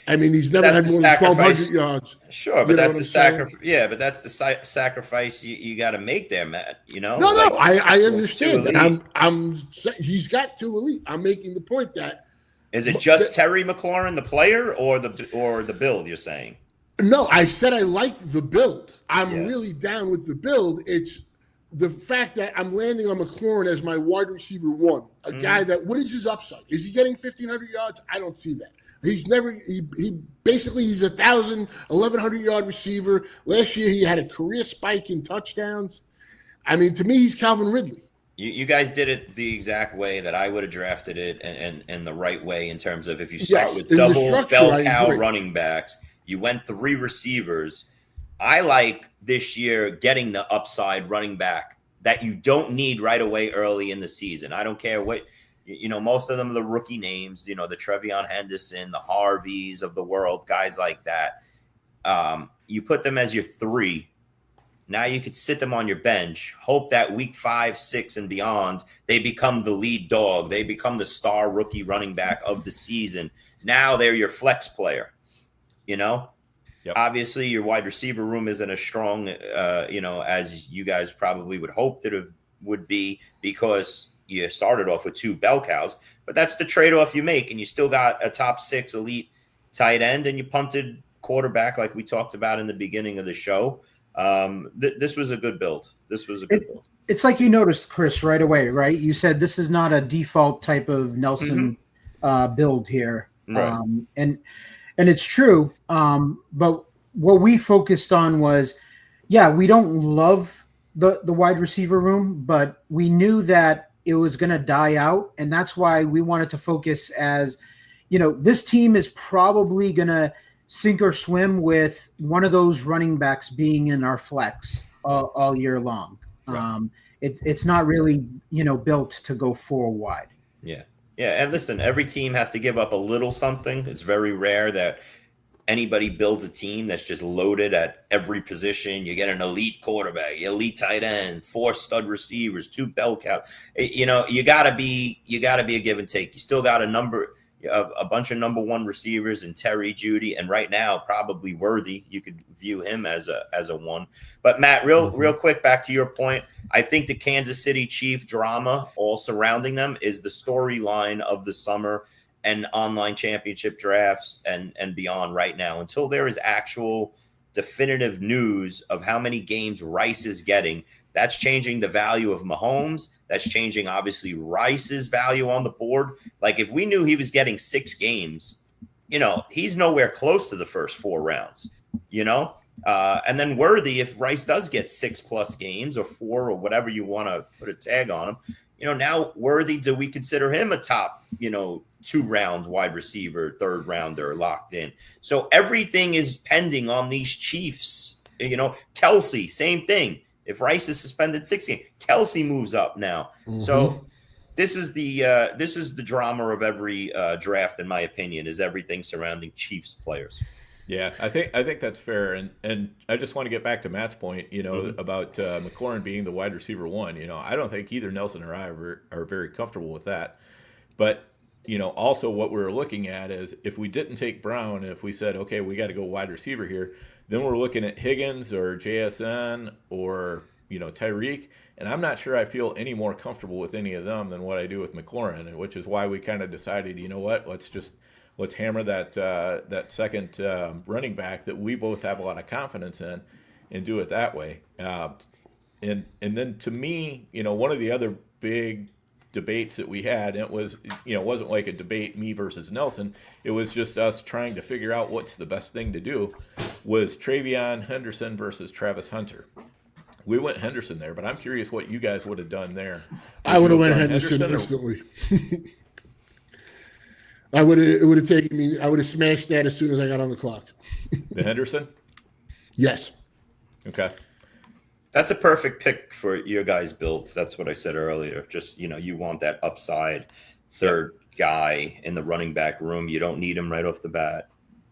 [SPEAKER 3] I mean, he's never had more than 1,200 yards.
[SPEAKER 2] Sure, but that's the sacrifice. Yeah, but that's the sacrifice you got to make there, Matt. You know?
[SPEAKER 3] No, I understand that. He's got 2 elite. I'm making the point that.
[SPEAKER 2] Is it just Terry McLaurin, the player, or the build? You're saying?
[SPEAKER 3] No, I said I like the build. I'm really down with the build. It's the fact that I'm landing on McLaurin as my wide receiver 1, a guy that, what is his upside? Is he getting 1,500 yards? I don't see that. He's never, he basically, he's 1,000, 1,100 yard receiver. Last year, he had a career spike in touchdowns. I mean, to me, he's Calvin Ridley.
[SPEAKER 2] You guys did it the exact way that I would have drafted it, and the right way in terms of if you start with double bell cow running backs, you went 3 receivers. I like this year getting the upside running back that you don't need right away early in the season. I don't care what, most of them are the rookie names, the Trevion Henderson, the Harveys of the world, guys like that. You put them as your 3. Now you could sit them on your bench, hope that week 5, 6, and beyond, they become the lead dog. They become the star rookie running back of the season. Now they're your flex player, Yep. Obviously, your wide receiver room isn't as strong, as you guys probably would hope that it would be, because you started off with 2 bell cows. But that's the trade-off you make, and you still got a top 6 elite tight end, and you punted quarterback like we talked about in the beginning of the show. This was a good build. Build.
[SPEAKER 4] It's like you noticed, Chris, right away, right? You said this is not a default type of Nelson build here.
[SPEAKER 2] Right.
[SPEAKER 4] And it's true. But what we focused on was, we don't love the wide receiver room, but we knew that it was going to die out. And that's why we wanted to focus as, this team is probably going to sink or swim with one of those running backs being in our flex all year long. Right. It's not really, built to go 4 wide.
[SPEAKER 2] Yeah. Yeah, and listen, every team has to give up a little something. It's very rare that anybody builds a team that's just loaded at every position. You get an elite quarterback, elite tight end, 4 stud receivers, 2 bell cows. You gotta be a give and take. You still got a bunch of number 1 receivers in Terry, Judy, and right now probably Worthy. You could view him as a 1. But Matt, real quick, back to your point. I think the Kansas City Chief drama all surrounding them is the storyline of the summer and online championship drafts and beyond right now. Until there is actual definitive news of how many games Rice is getting, that's changing the value of Mahomes. That's changing, obviously, Rice's value on the board. Like, if we knew he was getting 6 games, he's nowhere close to the first 4 rounds, and then Worthy, if Rice does get 6+ games or 4 or whatever you want to put a tag on him, now Worthy, do we consider him a top, 2-round wide receiver, 3rd rounder locked in? So everything is pending on these Chiefs. Kelsey, same thing. If Rice is suspended 6 games, Kelsey moves up now. Mm-hmm. So this is the drama of every draft, in my opinion, is everything surrounding Chiefs players.
[SPEAKER 1] Yeah, I think that's fair, and I just want to get back to Matt's point, about McLaurin being the wide receiver 1. I don't think either Nelson or I are very comfortable with that. But also what we're looking at is, if we didn't take Brown, if we said, okay, we got to go wide receiver here, then we're looking at Higgins or JSN or Tyreek, and I'm not sure I feel any more comfortable with any of them than what I do with McLaurin, which is why we kind of decided, let's hammer that second running back that we both have a lot of confidence in, and do it that way. And then to me, one of the other big debates that we had, it was, it wasn't like a debate, me versus Nelson. It was just us trying to figure out what's the best thing to do, was Travion Henderson versus Travis Hunter. We went Henderson there, but I'm curious what you guys would have done there.
[SPEAKER 3] I would have went Henderson instantly. It would have taken me. I would have smashed that as soon as I got on the clock.
[SPEAKER 1] The Henderson?
[SPEAKER 3] Yes.
[SPEAKER 1] Okay.
[SPEAKER 2] That's a perfect pick for your guys' build. That's what I said earlier. Just, you want that upside third guy in the running back room. You don't need him right off the bat.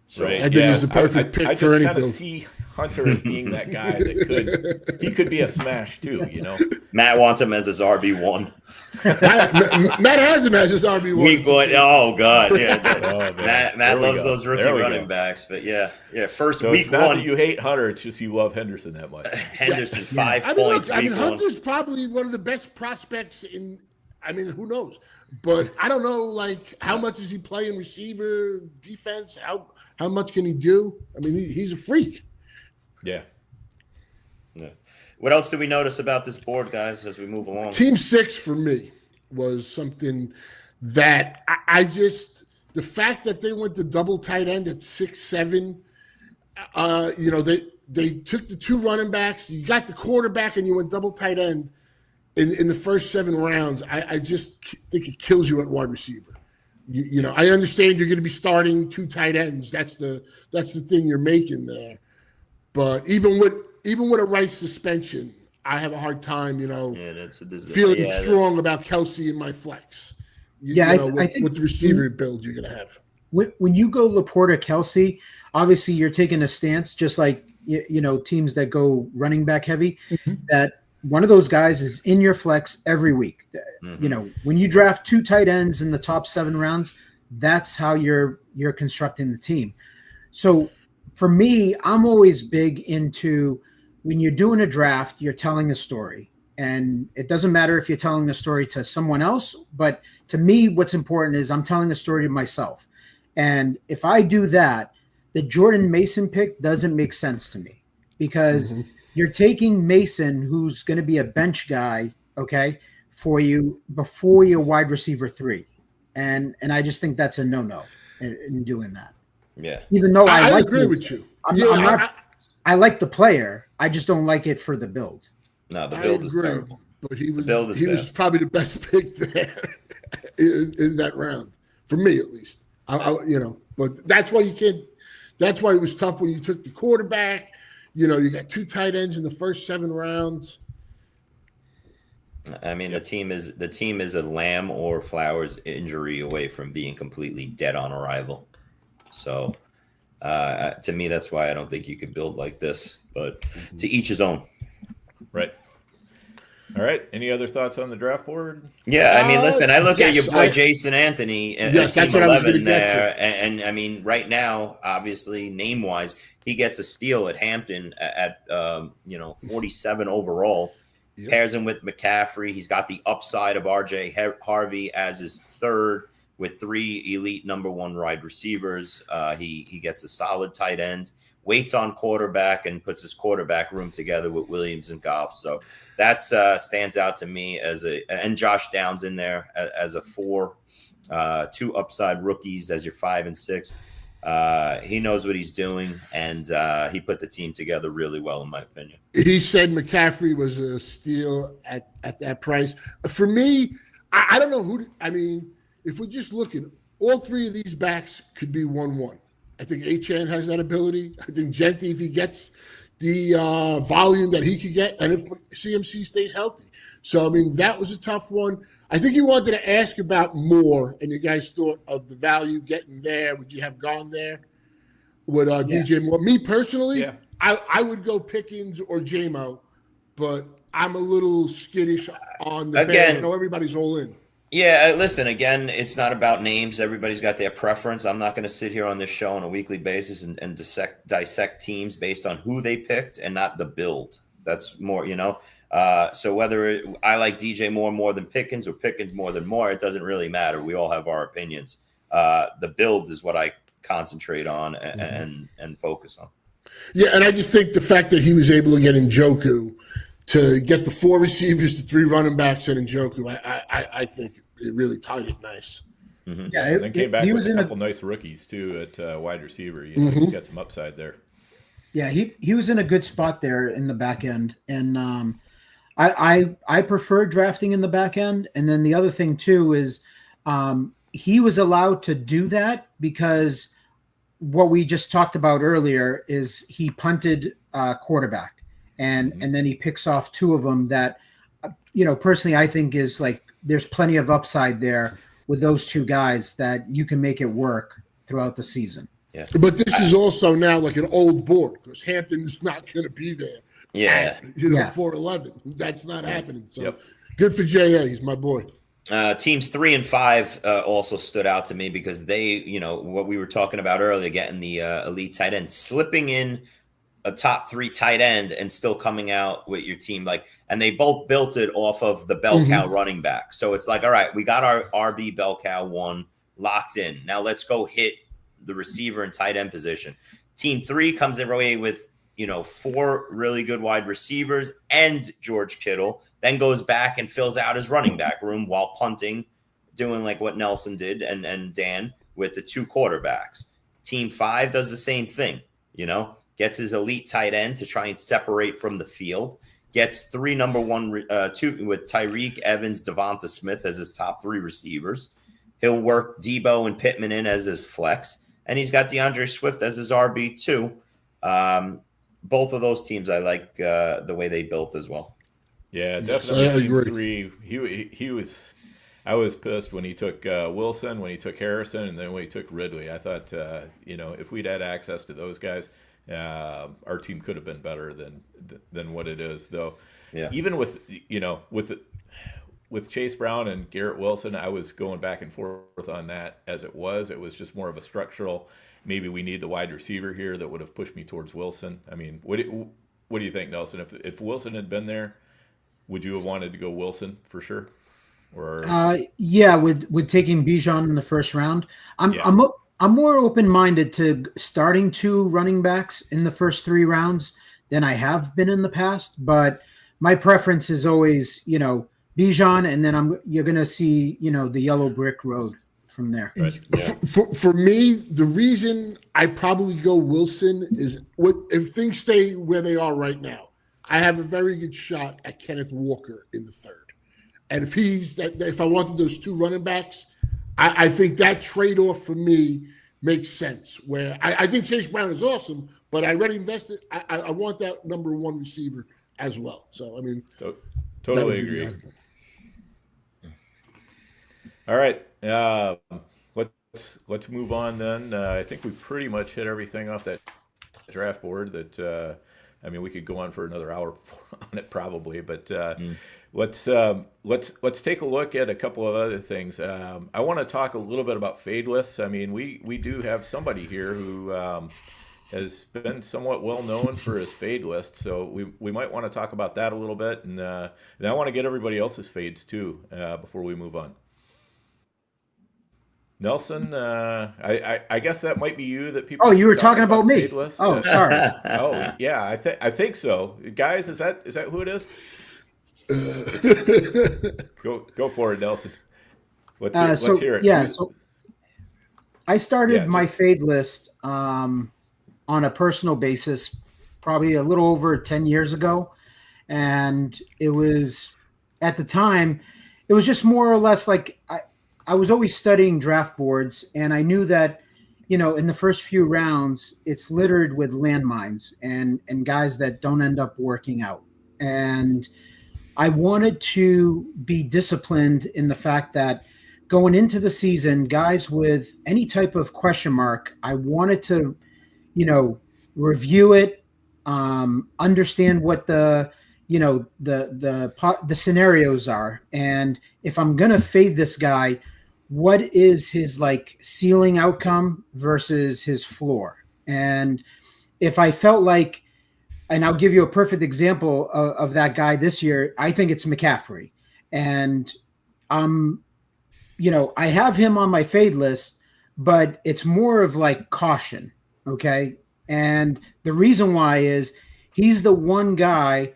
[SPEAKER 2] So
[SPEAKER 1] Right.
[SPEAKER 3] I think it's the perfect pick
[SPEAKER 1] I
[SPEAKER 3] for
[SPEAKER 1] just
[SPEAKER 3] any
[SPEAKER 1] kind of
[SPEAKER 3] build.
[SPEAKER 1] see Hunter as being that guy that could be a smash too,
[SPEAKER 2] Matt wants him as his RB1.
[SPEAKER 3] Matt has him as his RB1.
[SPEAKER 2] Week one. Oh God, yeah.
[SPEAKER 1] Oh, man.
[SPEAKER 2] Matt
[SPEAKER 1] we
[SPEAKER 2] loves
[SPEAKER 1] go.
[SPEAKER 2] those rookie
[SPEAKER 1] There we
[SPEAKER 2] running
[SPEAKER 1] go.
[SPEAKER 2] backs, but yeah. First
[SPEAKER 1] So
[SPEAKER 2] week
[SPEAKER 1] it's not
[SPEAKER 2] one,
[SPEAKER 1] that you hate Hunter, it's just you love Henderson that much.
[SPEAKER 2] Henderson 5
[SPEAKER 3] I mean,
[SPEAKER 2] points.
[SPEAKER 3] look,
[SPEAKER 2] Week one.
[SPEAKER 3] Hunter's probably one of the best prospects in. I mean, who knows? But I don't know, like, how much does he play in receiver, defense? How much can he do? I mean, he's a freak.
[SPEAKER 1] Yeah.
[SPEAKER 2] Yeah. What else do we notice about this board, guys, as we move along?
[SPEAKER 3] Team 6 for me was something that I just the fact that they went to double tight end at 6'7", they took the 2 running backs, you got the quarterback, and you went double tight end in the first 7 rounds. I just think it kills you at wide receiver. I understand you're going to be starting 2 tight ends. That's the thing you're making there. But even with a right suspension, I have a hard time, feeling strong about Kelsey in my flex. I think with the receiver build you're going to have.
[SPEAKER 4] When you go Laporta, Kelsey, obviously you're taking a stance, just like teams that go running back heavy. That one of those guys is in your flex every week. When you draft 2 tight ends in the top 7 rounds, that's how you're constructing the team. So for me, I'm always big into when you're doing a draft, you're telling a story. And it doesn't matter if you're telling a story to someone else, but to me, what's important is I'm telling a story to myself. And if I do that, the Jordan Mason pick doesn't make sense to me because you're taking Mason, who's going to be a bench guy, okay, for you before your wide receiver 3. And I just think that's a no-no in doing that.
[SPEAKER 2] Yeah.
[SPEAKER 4] Even though I like
[SPEAKER 3] agree
[SPEAKER 4] Mason.
[SPEAKER 3] with you.
[SPEAKER 4] I like the player. I just don't like it for the build.
[SPEAKER 2] No, the build is terrible.
[SPEAKER 3] But he was probably the best pick there in that round for me, at least. But that's why you can't. That's why it was tough when you took the quarterback. You got 2 tight ends in the first 7 rounds.
[SPEAKER 2] I mean, the team is a Lamb or Flowers injury away from being completely dead on arrival. So, to me, that's why I don't think you could build like this. But to each his own.
[SPEAKER 1] Right. All right. Any other thoughts on the draft board?
[SPEAKER 2] Yeah, I mean, listen, I look at your boy
[SPEAKER 3] I-
[SPEAKER 2] Jason Anthony and
[SPEAKER 3] Yes,
[SPEAKER 2] Team
[SPEAKER 3] that's what I was
[SPEAKER 2] 11
[SPEAKER 3] gonna get
[SPEAKER 2] there, and I mean, right now, obviously, name wise, he gets a steal at Hampton at 47 overall.
[SPEAKER 3] Yep.
[SPEAKER 2] Pairs him with McCaffrey. He's got the upside of RJ Harvey as his third with 3 elite number 1 wide receivers. He gets a solid tight end. Waits on quarterback and puts his quarterback room together with Williams and Goff. So that stands out to me and Josh Downs in there as a 4, 2 upside rookies as your 5 and 6. He knows what he's doing, and he put the team together really well, in my opinion.
[SPEAKER 3] He said McCaffrey was a steal at that price. For me, I don't know who. I mean, if we're just looking, all 3 of these backs could be 1-1. I think Achane has that ability. I think Genti, if he gets the volume that he could get, and if CMC stays healthy. So, I mean, that was a tough one. I think you wanted to ask about Moore, and you guys thought of the value getting there. Would you have gone there with DJ Moore? Me personally, I would go Pickens or JMO, but I'm a little skittish on the band. I know everybody's all in.
[SPEAKER 2] Yeah, listen, again, it's not about names. Everybody's got their preference. I'm not going to sit here on this show on a weekly basis and dissect teams based on who they picked and not the build. That's more, so whether I like DJ Moore more than Pickens or Pickens more than Moore, it doesn't really matter. We all have our opinions. The build is what I concentrate on and focus on.
[SPEAKER 3] Yeah, and I just think the fact that he was able to get Njoku to get the 4 receivers, the 3 running backs, and Njoku, I think it really tied it nice.
[SPEAKER 1] Mm-hmm. Yeah, and then came back with a couple nice rookies too at wide receiver. He's got some upside there.
[SPEAKER 4] Yeah, he was in a good spot there in the back end, and I prefer drafting in the back end. And then the other thing too is he was allowed to do that because what we just talked about earlier is he punted quarterback, and then he picks off two of them that, personally I think is like there's plenty of upside there with those two guys that you can make it work throughout the season.
[SPEAKER 2] Yeah.
[SPEAKER 3] But this is also now like an old board because Hampton's not going to be there.
[SPEAKER 2] Yeah.
[SPEAKER 3] At,
[SPEAKER 4] Yeah.
[SPEAKER 3] 4-11. That's not happening. So
[SPEAKER 1] Yep.
[SPEAKER 3] good for J.A. He's my boy.
[SPEAKER 2] Teams 3 and 5 also stood out to me because they, what we were talking about earlier, getting the elite tight end, slipping in a top 3 tight end and still coming out with your team. And they both built it off of the bell cow running back. So it's like, all right, we got our RB bell cow 1 locked in. Now let's go hit the receiver and tight end position. Team 3 comes away with 4 really good wide receivers and George Kittle, then goes back and fills out his running back room while punting, doing like what Nelson did and Dan with the 2 quarterbacks. Team 5 does the same thing, gets his elite tight end to try and separate from the field, gets 3 number 1, 2 with Tyreek, Evans, Devonta Smith as his top 3 receivers. He'll work Debo and Pittman in as his flex, and he's got DeAndre Swift as his RB2. Both of those teams, I like the way they built as well.
[SPEAKER 1] Yeah,
[SPEAKER 3] Yes,
[SPEAKER 1] definitely.
[SPEAKER 3] I
[SPEAKER 1] Team
[SPEAKER 3] agree.
[SPEAKER 1] 3. He was. I was pissed when he took Wilson, when he took Harrison, and then when he took Ridley. I thought, if we'd had access to those guys, our team could have been better than what it is. Though,
[SPEAKER 2] Yeah.
[SPEAKER 1] even with with Chase Brown and Garrett Wilson, I was going back and forth on that as it was. It was just more of a structural. Maybe we need the wide receiver here that would have pushed me towards Wilson. I mean, what do you think, Nelson? If Wilson had been there, would you have wanted to go Wilson for sure? Or
[SPEAKER 4] Yeah, with taking Bijan in the first round, I'm more open-minded to starting 2 running backs in the first 3 rounds than I have been in the past. But my preference is always, Bijan, and then you're going to see, the yellow brick road from there.
[SPEAKER 1] Right. Yeah.
[SPEAKER 3] For me, the reason I probably go Wilson is if things stay where they are right now, I have a very good shot at Kenneth Walker in the 3rd. And if I wanted those 2 running backs, I think that trade-off for me makes sense. Where I think Chase Brown is awesome, but I already invested. I want that number 1 receiver as well. So I mean,
[SPEAKER 1] Totally agree. All right, let's move on then. I think we pretty much hit everything off that draft board. That we could go on for another hour on it probably, but let's take a look at a couple of other things. I want to talk a little bit about fade lists. I mean, we do have somebody here who has been somewhat well known for his fade list, so we might want to talk about that a little bit, and I want to get everybody else's fades too before we move on. Nelson, I guess that might be you that people.
[SPEAKER 4] Oh, you were talking about me.
[SPEAKER 1] Fade list.
[SPEAKER 4] Oh, sorry.
[SPEAKER 1] Oh, yeah, I think so. Guys, is that who it is? Go for it, Nelson. Let's hear it.
[SPEAKER 4] Yeah, so I started my fade list on a personal basis probably a little over 10 years ago, and it was at the time it was just more or less like I was always studying draft boards, and I knew that, in the first few rounds, it's littered with landmines and guys that don't end up working out. And I wanted to be disciplined in the fact that going into the season, guys with any type of question mark, I wanted to, review it, understand what the scenarios are. And if I'm going to fade this guy, what is his ceiling outcome versus his floor? And if I felt like, and I'll give you a perfect example of that guy this year, I think it's McCaffrey. And I have him on my fade list, but it's more of caution. Okay. And the reason why is he's the one guy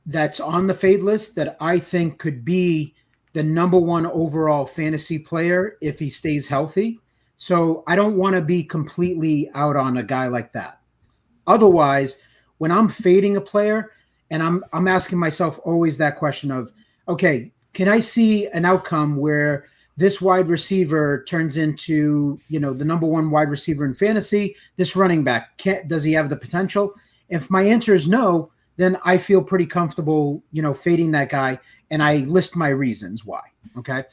[SPEAKER 4] that's on the fade list that I think could be the number 1 overall fantasy player if he stays healthy. So I don't want to be completely out on a guy like that. Otherwise, when I'm fading a player, and I'm asking myself always that question of, okay, can I see an outcome where this wide receiver turns into, the number one wide receiver in fantasy. This running back, does he have the potential? If my answer is no, then I feel pretty comfortable, fading that guy, and I list my reasons why. Okay.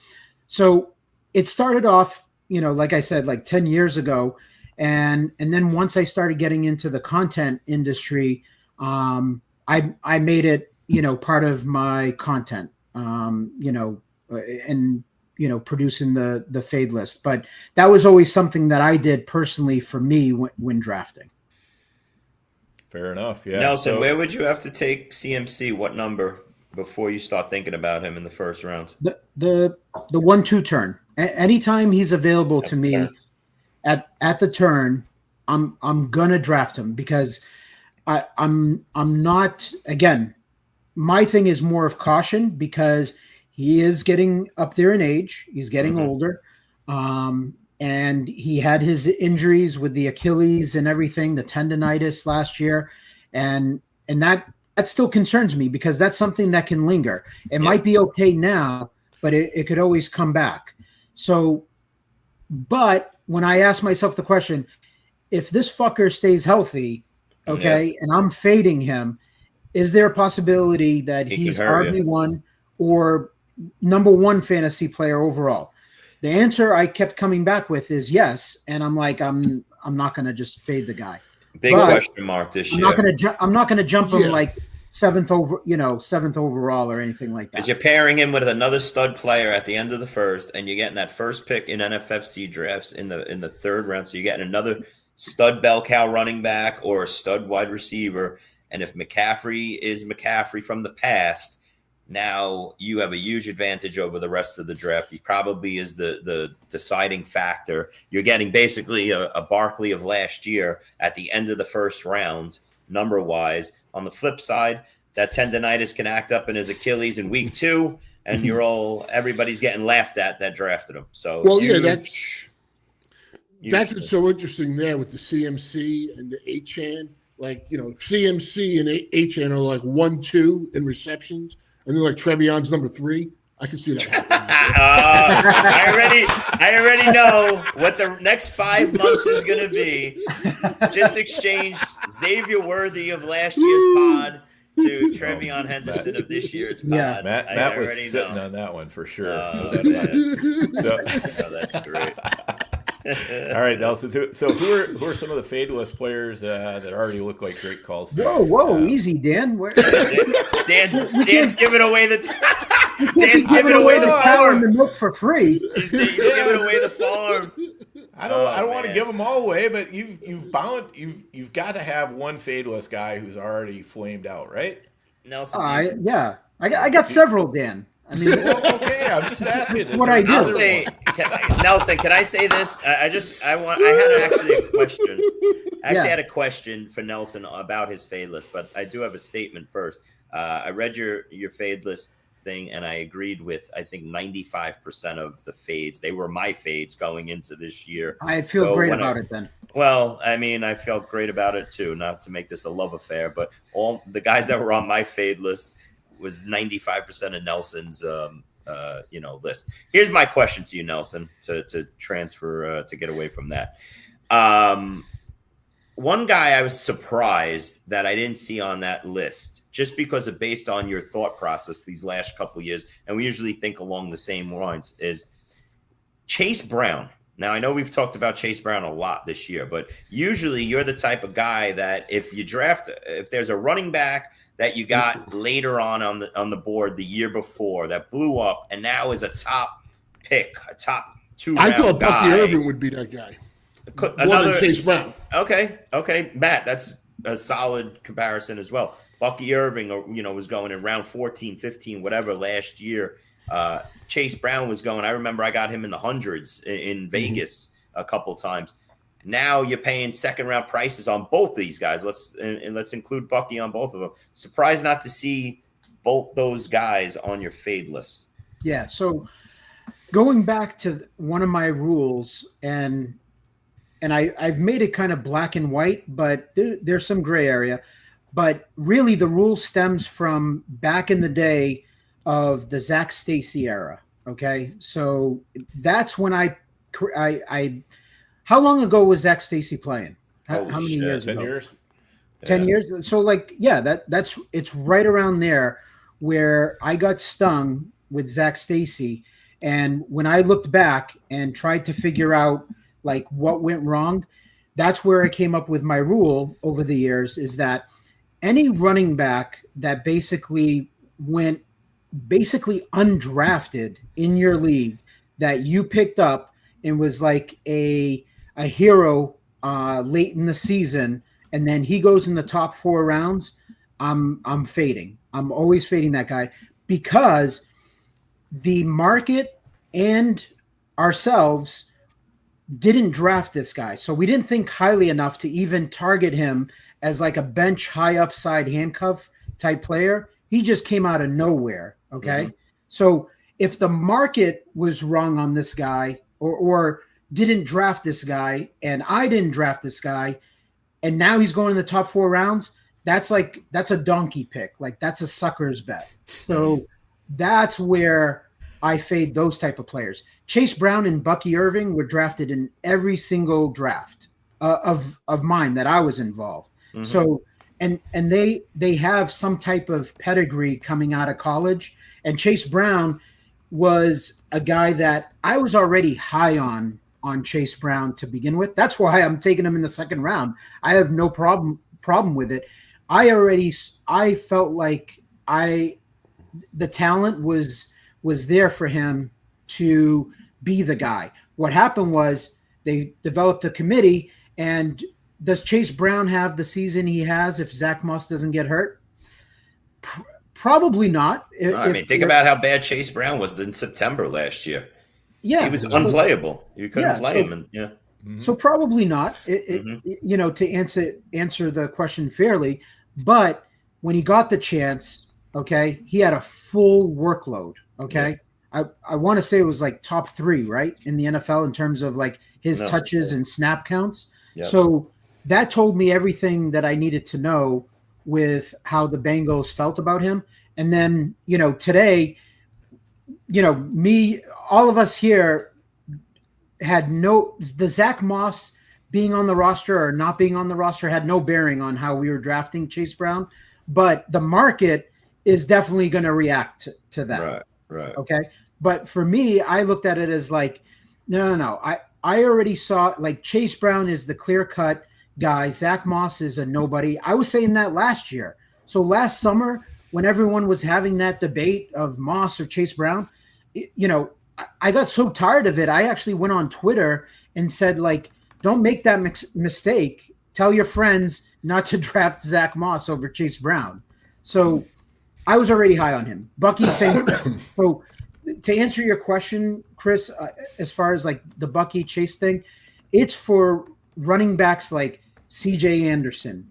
[SPEAKER 4] So it started off, like I said, like 10 years ago. And then once I started getting into the content industry, I made it, part of my content, and, producing the fade list. But that was always something that I did personally for me when drafting.
[SPEAKER 1] Fair enough. Yeah.
[SPEAKER 2] Nelson, where would you have to take CMC? What number before you start thinking about him in the first round?
[SPEAKER 4] The 1-2 turn. Anytime he's available to me at the turn, I'm gonna draft him, because I'm not, again, my thing is more of caution, because he is getting up there in age. He's getting older. And he had his injuries with the Achilles and everything, the tendonitis last year. And that still concerns me, because that's something that can linger. It might be okay now, but it could always come back. So, but when I ask myself the question, if this fucker stays healthy, and I'm fading him, is there a possibility that he's RB1 or number one fantasy player overall? The answer I kept coming back with is yes, and I'm like, I'm not going to just fade the guy.
[SPEAKER 2] Big question mark this year.
[SPEAKER 4] I'm not going to jump him like seventh overall or anything like that.
[SPEAKER 2] Because you're pairing him with another stud player at the end of the first, and you're getting that first pick in NFFC drafts in the third round. So you're getting another stud bell cow running back or a stud wide receiver. And if McCaffrey is McCaffrey from the past, now you have a huge advantage over the rest of the draft. He probably is the deciding factor. You're getting basically a Barkley of last year at the end of the first round, number-wise. On the flip side, that tendonitis can act up in his Achilles in week 2, and everybody's getting laughed at that drafted him. So
[SPEAKER 3] that's what's so interesting there with the CMC and the HN. Like, CMC and HN are like 1-2 in receptions. And then like Trevion's number 3. I can see that happening.
[SPEAKER 2] I already know what the next 5 months is going to be. Just exchanged Xavier Worthy of last year's pod to Trevion Henderson of this year's pod.
[SPEAKER 1] Yeah. Matt was sitting on that one for sure.
[SPEAKER 2] That's great.
[SPEAKER 1] All right, Nelson. So who are some of the fadeless players that already look like great calls?
[SPEAKER 4] Whoa, easy, Dan.
[SPEAKER 2] Dan's giving away the
[SPEAKER 4] Dan's giving away the power and the milk for free.
[SPEAKER 2] He's giving away the farm.
[SPEAKER 1] I don't want to give them all away, but you've got to have one fadeless guy who's already flamed out, right?
[SPEAKER 2] Nelson.
[SPEAKER 4] I got several, Dan. I mean,
[SPEAKER 1] okay, I'm just asking.
[SPEAKER 4] What I do.
[SPEAKER 2] Nelson, can I say this? I had actually a question. I had a question for Nelson about his fade list, but I do have a statement first. I read your fade list thing, and I agreed with, I think, 95% of the fades. They were my fades going into this year.
[SPEAKER 4] I feel great about it then.
[SPEAKER 2] Well, I mean, I felt great about it too, not to make this a love affair, but all the guys that were on my fade list was 95% of Nelson's list. Here's my question to you, Nelson, to transfer to get away from that. One guy I was surprised that I didn't see on that list, just because of based on your thought process these last couple of years, and we usually think along the same lines, is Chase Brown. Now, I know we've talked about Chase Brown a lot this year, but usually you're the type of guy that if there's a running back that you got later on the board the year before that blew up and now is a top pick, a top 2 round
[SPEAKER 3] I thought
[SPEAKER 2] guy.
[SPEAKER 3] Bucky Irving would be that guy. More than Chase Brown.
[SPEAKER 2] Okay, Matt, that's a solid comparison as well. Bucky Irving, was going in round 14, 15, whatever last year. Chase Brown was going. I remember I got him in the hundreds in Vegas a couple times. Now you're paying second round prices on both these guys. Let's include Bucky on both of them. Surprised not to see both those guys on your fade list.
[SPEAKER 4] Yeah. So going back to one of my rules, and I've made it kind of black and white, but there's some gray area. But really, the rule stems from back in the day of the Zach Stacy era. Okay, so that's when I how long ago was Zach Stacy playing? How
[SPEAKER 2] Holy
[SPEAKER 4] many
[SPEAKER 2] shit.
[SPEAKER 4] years
[SPEAKER 1] 10
[SPEAKER 4] ago?
[SPEAKER 1] years?
[SPEAKER 4] 10
[SPEAKER 2] Yeah.
[SPEAKER 4] years. So like, yeah, that's it's right around there where I got stung with Zach Stacy. And when I looked back and tried to figure out like what went wrong, that's where I came up with my rule over the years is that any running back that went basically undrafted in your league that you picked up and was like a hero late in the season, and then he goes in the top 4 rounds, I'm fading. I'm always fading that guy because the market and ourselves didn't draft this guy. So we didn't think highly enough to even target him as like a bench high upside handcuff type player. He just came out of nowhere. Okay.
[SPEAKER 2] Mhm.
[SPEAKER 4] So if the market was wrong on this guy or didn't draft this guy and I didn't draft this guy and now he's going in the top 4 rounds, that's a donkey pick. Like that's a sucker's bet. So that's where I fade those type of players. Chase Brown and Bucky Irving were drafted in every single draft of mine that I was involved.
[SPEAKER 2] Mhm.
[SPEAKER 4] So and they have some type of pedigree coming out of college. And Chase Brown was a guy that I was already high on Chase Brown to begin with. That's why I'm taking him in the second round. I have no problem with it. I felt like the talent was there for him to be the guy. What happened was they developed a committee, and does Chase Brown have the season he has if Zach Moss doesn't get hurt? Probably not.
[SPEAKER 2] I mean, think about how bad Chase Brown was in September last year.
[SPEAKER 4] Yeah,
[SPEAKER 2] He was unplayable. You couldn't
[SPEAKER 4] yeah,
[SPEAKER 2] play him. And yeah.
[SPEAKER 4] So probably not. To answer the question fairly, but when he got the chance, okay, he had a full workload. Okay, I want to say it was like top 3, right, in the NFL in terms of like his touches and snap counts.
[SPEAKER 2] Yep.
[SPEAKER 4] So that told me everything that I needed to know with how the Bengals felt about him. And then today, all of us here had the Zach Moss being on the roster or not being on the roster had no bearing on how we were drafting Chase Brown, but the market is definitely going to react to that.
[SPEAKER 2] Right.
[SPEAKER 4] Okay. But for me, I looked at it as like, no. I already saw like Chase Brown is the clear cut guy. Zach Moss is a nobody. I was saying that last year. So last summer when everyone was having that debate of Moss or Chase Brown, I got so tired of it. I actually went on Twitter and said, like, don't make that mistake. Tell your friends not to draft Zach Moss over Chase Brown. So I was already high on him. Bucky, same thing. So to answer your question, Chris, as far as like the Bucky Chase thing, it's for running backs like C.J. Anderson,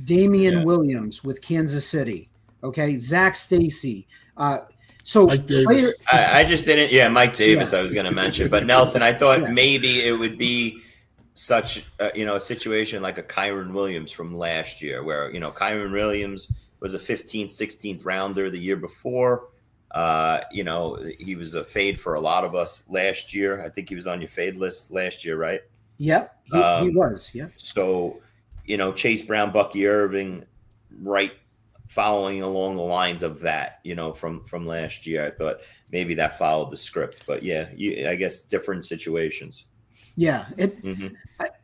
[SPEAKER 4] Damian Williams with Kansas City, okay, Zach Stacy, so
[SPEAKER 3] Mike Davis.
[SPEAKER 2] I just didn't. Yeah, Mike Davis. I was going to mention, but Nelson, I thought maybe it would be such a situation like a Kyron Williams from last year, where Kyron Williams was a 15th, 16th rounder the year before. He was a fade for a lot of us last year. I think he was on your fade list last year, right?
[SPEAKER 4] Yep, he was. Yeah.
[SPEAKER 2] So, Chase Brown, Bucky Irving, right. Following along the lines of that, from last year, I thought maybe that followed the script, but yeah, I guess different situations.
[SPEAKER 4] Yeah,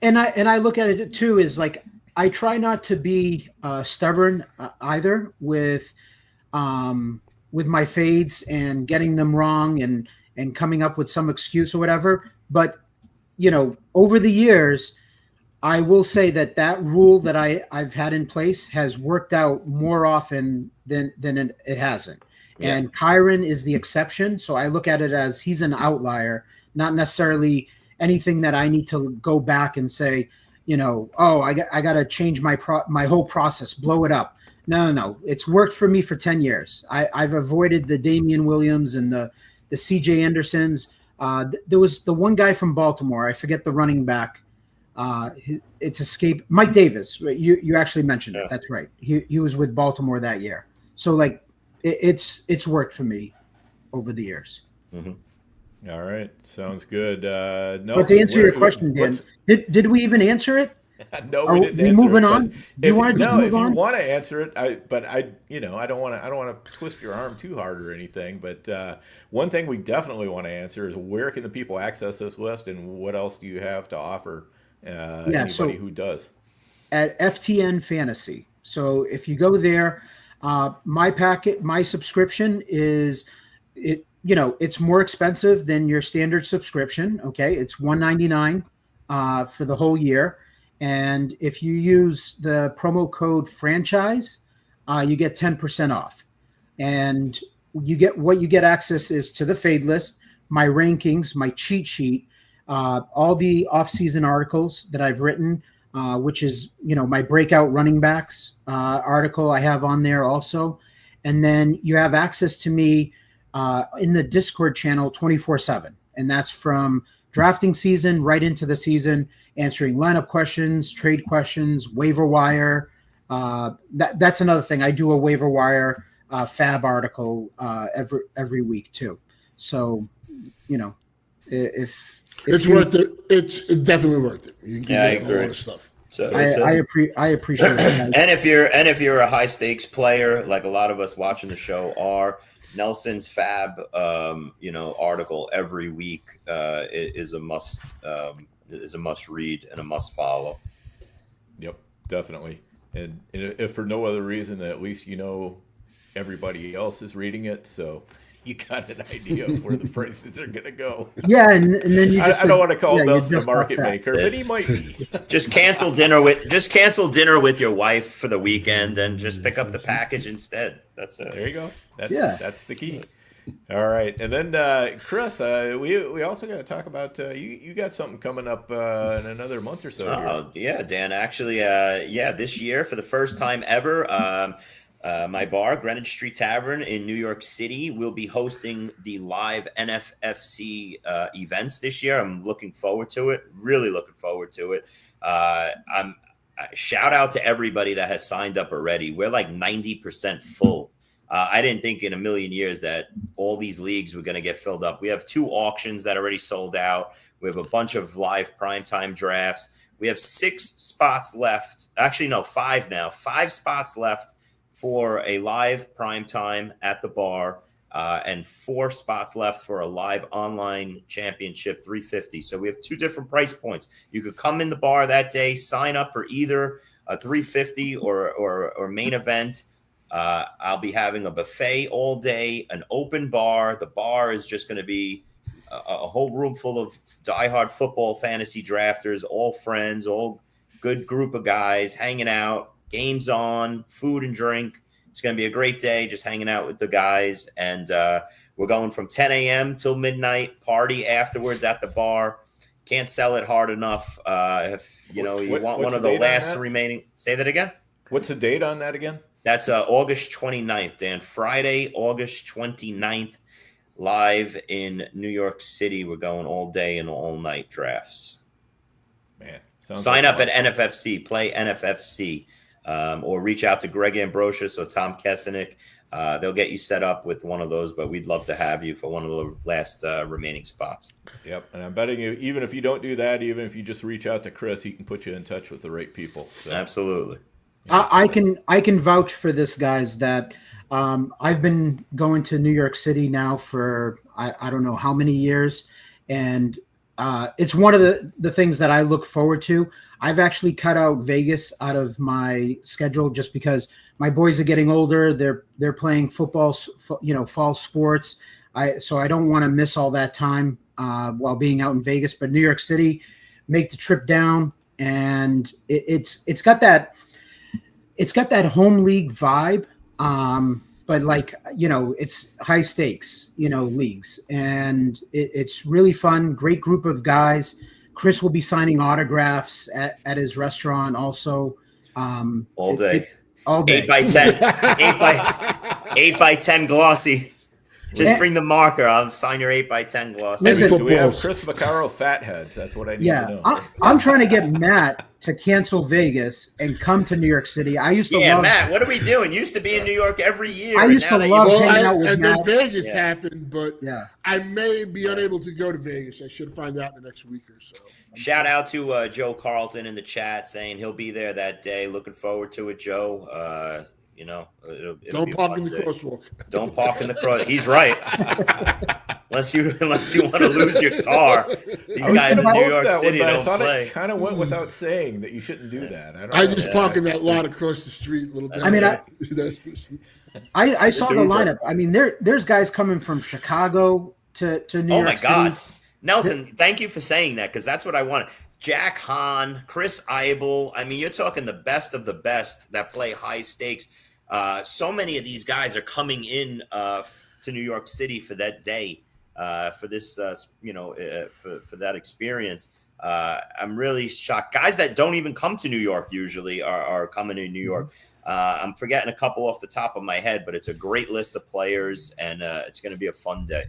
[SPEAKER 4] and I look at it too is like I try not to be stubborn either with my fades and getting them wrong and coming up with some excuse or whatever. But over the years, I will say that rule that I've had in place has worked out more often than it hasn't. Yeah. And Kyron is the exception. So I look at it as he's an outlier, not necessarily anything that I need to go back and say, I got to change my whole process, blow it up. No. It's worked for me for 10 years. I've avoided the Damian Williams and the CJ Andersons. There was the one guy from Baltimore. I forget the running back. It's escape Mike Davis. You actually mentioned it. That's right. He was with Baltimore that year. So like it's worked for me over the years.
[SPEAKER 2] Mm-hmm.
[SPEAKER 1] All right, sounds good.
[SPEAKER 4] But
[SPEAKER 1] Nelson,
[SPEAKER 4] to answer your question, Dan, did we even answer it?
[SPEAKER 1] no,
[SPEAKER 4] Are
[SPEAKER 1] we didn't
[SPEAKER 4] we
[SPEAKER 1] answer
[SPEAKER 4] moving
[SPEAKER 1] it.
[SPEAKER 4] on?
[SPEAKER 1] But
[SPEAKER 4] Do you want to just move
[SPEAKER 1] if you
[SPEAKER 4] on?
[SPEAKER 1] want to answer it, I don't want to twist your arm too hard or anything. But one thing we definitely want to answer is where can the people access this list, and what else do you have to offer anybody who does?
[SPEAKER 4] At FTN Fantasy. So if you go there, my subscription is it's more expensive than your standard subscription. Okay, it's $199 for the whole year, and if you use the promo code franchise, you get 10% off, and you get access is to the fade list, my rankings, my cheat sheet, all the off-season articles that I've written. Which is, my breakout running backs article I have on there also. And then you have access to me in the Discord channel 24/7. And that's from drafting season right into the season, answering lineup questions, trade questions, waiver wire. That's another thing. I do a waiver wire fab article every week too. So, if
[SPEAKER 3] It's worth it. It's definitely worth it. You can
[SPEAKER 2] I
[SPEAKER 3] get
[SPEAKER 2] agree.
[SPEAKER 3] a lot of stuff.
[SPEAKER 2] So
[SPEAKER 4] I appreciate it.
[SPEAKER 2] and if you're a high stakes player, like a lot of us watching the show are, Nelson's fab article every week is a must read and a must follow.
[SPEAKER 1] Yep, definitely. And if for no other reason, that at least everybody else is reading it, so you got an idea of where the prices are going to go.
[SPEAKER 4] Yeah, and then you.
[SPEAKER 1] I don't want to call Nelson a
[SPEAKER 4] just
[SPEAKER 1] market
[SPEAKER 4] like that.
[SPEAKER 1] maker, but he might be.
[SPEAKER 2] Just cancel dinner with your wife for the weekend and just pick up the package instead. That's it.
[SPEAKER 1] There you go. That's the key. All right, and then Chris, we also got to talk about you got something coming up in another month or so.
[SPEAKER 2] Yeah, Dan. Actually, this year for the first time ever. My bar, Greenwich Street Tavern in New York City, will be hosting the live NFFC events this year. I'm looking forward to it. Really looking forward to it. Shout out to everybody that has signed up already. We're like 90% full. I didn't think in a million years that all these leagues were going to get filled up. We have 2 auctions that already sold out. We have a bunch of live primetime drafts. We have 6 spots left. Actually, no, 5 now. 5 spots left for a live prime time at the bar, and 4 spots left for a live online championship 350. So we have 2 different price points. You could come in the bar that day, sign up for either a 350 or main event. I'll be having a buffet all day, an open bar. The bar is just going to be a whole room full of diehard football fantasy drafters, all friends, all good group of guys hanging out. Games on, food and drink. It's going to be a great day just hanging out with the guys. And we're going from 10 a.m. till midnight, party afterwards at the bar. Can't sell it hard enough. If you want one of the last remaining. Say that again?
[SPEAKER 1] What's the date on that again?
[SPEAKER 2] That's August 29th, Dan. Friday, August 29th, live in New York City. We're going all day and all night drafts.
[SPEAKER 1] Man,
[SPEAKER 2] sign up at NFFC, play NFFC. Or reach out to Greg Ambrosius or Tom Kesenick. They'll get you set up with one of those, but we'd love to have you for one of the last remaining spots.
[SPEAKER 1] Yep, and I'm betting you, even if you don't do that, even if you just reach out to Chris, he can put you in touch with the right people. So.
[SPEAKER 2] Absolutely.
[SPEAKER 4] I can vouch for this, guys, that I've been going to New York City now for I don't know how many years, and it's one of the things that I look forward to. I've actually cut out Vegas out of my schedule just because my boys are getting older. They're playing football, fall sports. So I don't want to miss all that time while being out in Vegas. But New York City, make the trip down, and it's got that home league vibe. But it's high stakes, leagues, and it's really fun. Great group of guys. Chris will be signing autographs at his restaurant also.
[SPEAKER 2] All day.
[SPEAKER 4] All day.
[SPEAKER 2] 8 by 10. 8 by 10 glossy. Just bring the marker. I'll sign your 8x10 gloss.
[SPEAKER 4] Listen,
[SPEAKER 1] Do we have
[SPEAKER 3] Footballs.
[SPEAKER 1] Chris Vacarro fatheads? That's what I need to
[SPEAKER 4] Yeah,
[SPEAKER 1] know.
[SPEAKER 4] I'm trying to get Matt to cancel Vegas and come to New York City. I used to love.
[SPEAKER 2] Matt, what are we doing? Used to be in New York every year.
[SPEAKER 4] I
[SPEAKER 2] and
[SPEAKER 4] used
[SPEAKER 2] now
[SPEAKER 4] to
[SPEAKER 2] that
[SPEAKER 4] love
[SPEAKER 2] you-
[SPEAKER 4] hanging out with
[SPEAKER 3] and then
[SPEAKER 4] Matt.
[SPEAKER 3] Vegas
[SPEAKER 2] Yeah.
[SPEAKER 3] happened, but
[SPEAKER 4] Yeah.
[SPEAKER 3] I may be unable to go to Vegas. I should find out in the next week or so.
[SPEAKER 2] Shout out to Joe Carlton in the chat saying he'll be there that day. Looking forward to it, Joe. It'll
[SPEAKER 3] Don't
[SPEAKER 2] be a
[SPEAKER 3] park
[SPEAKER 2] fun
[SPEAKER 3] in the
[SPEAKER 2] day.
[SPEAKER 3] crosswalk.
[SPEAKER 2] Don't park in the cross. He's right. unless you want to lose your car. These
[SPEAKER 1] I was
[SPEAKER 2] guys in
[SPEAKER 1] gonna
[SPEAKER 2] New
[SPEAKER 1] post
[SPEAKER 2] York
[SPEAKER 1] that
[SPEAKER 2] City
[SPEAKER 1] one, but I
[SPEAKER 2] don't
[SPEAKER 1] thought
[SPEAKER 2] play.
[SPEAKER 1] it kind of went without saying that you shouldn't do that.
[SPEAKER 3] I
[SPEAKER 1] know.
[SPEAKER 3] just park in that lot across the street. Little.
[SPEAKER 4] I mean, I saw the
[SPEAKER 2] Uber.
[SPEAKER 4] lineup. I mean, there's guys coming from Chicago to New
[SPEAKER 2] Oh
[SPEAKER 4] York
[SPEAKER 2] my God.
[SPEAKER 4] City.
[SPEAKER 2] Nelson, thank you for saying that because that's what I wanted. Jack Hahn, Chris Eibel. I mean, you're talking the best of the best that play high stakes. So many of these guys are coming in to New York City for that day, for this, for that experience. I'm really shocked. Guys that don't even come to New York usually are coming to New York. I'm forgetting a couple off the top of my head, but it's a great list of players, and it's going to be a fun day.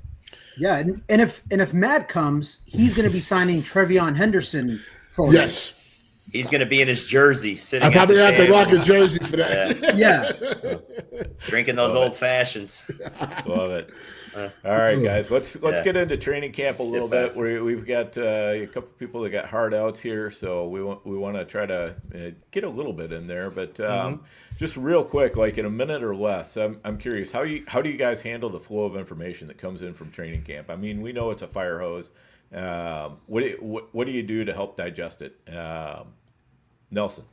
[SPEAKER 4] Yeah, and if Matt comes, he's going to be signing Trevion Henderson photos.
[SPEAKER 3] Yes.
[SPEAKER 2] He's going to be in his jersey sitting.
[SPEAKER 3] I probably
[SPEAKER 2] at
[SPEAKER 3] have
[SPEAKER 2] the
[SPEAKER 3] to
[SPEAKER 2] table,
[SPEAKER 3] rock a jersey for that.
[SPEAKER 4] Yeah.
[SPEAKER 2] drinking those old fashions.
[SPEAKER 1] Love it. All right, guys, let's get into training camp a little
[SPEAKER 2] back
[SPEAKER 1] bit. We've got a couple people that got hard outs here, so we want to try to get a little bit in there. But just real quick, like in a minute or less, I'm curious how do you guys handle the flow of information that comes in from training camp? I mean, we know it's a fire hose. What do you do to help digest it, Nelson?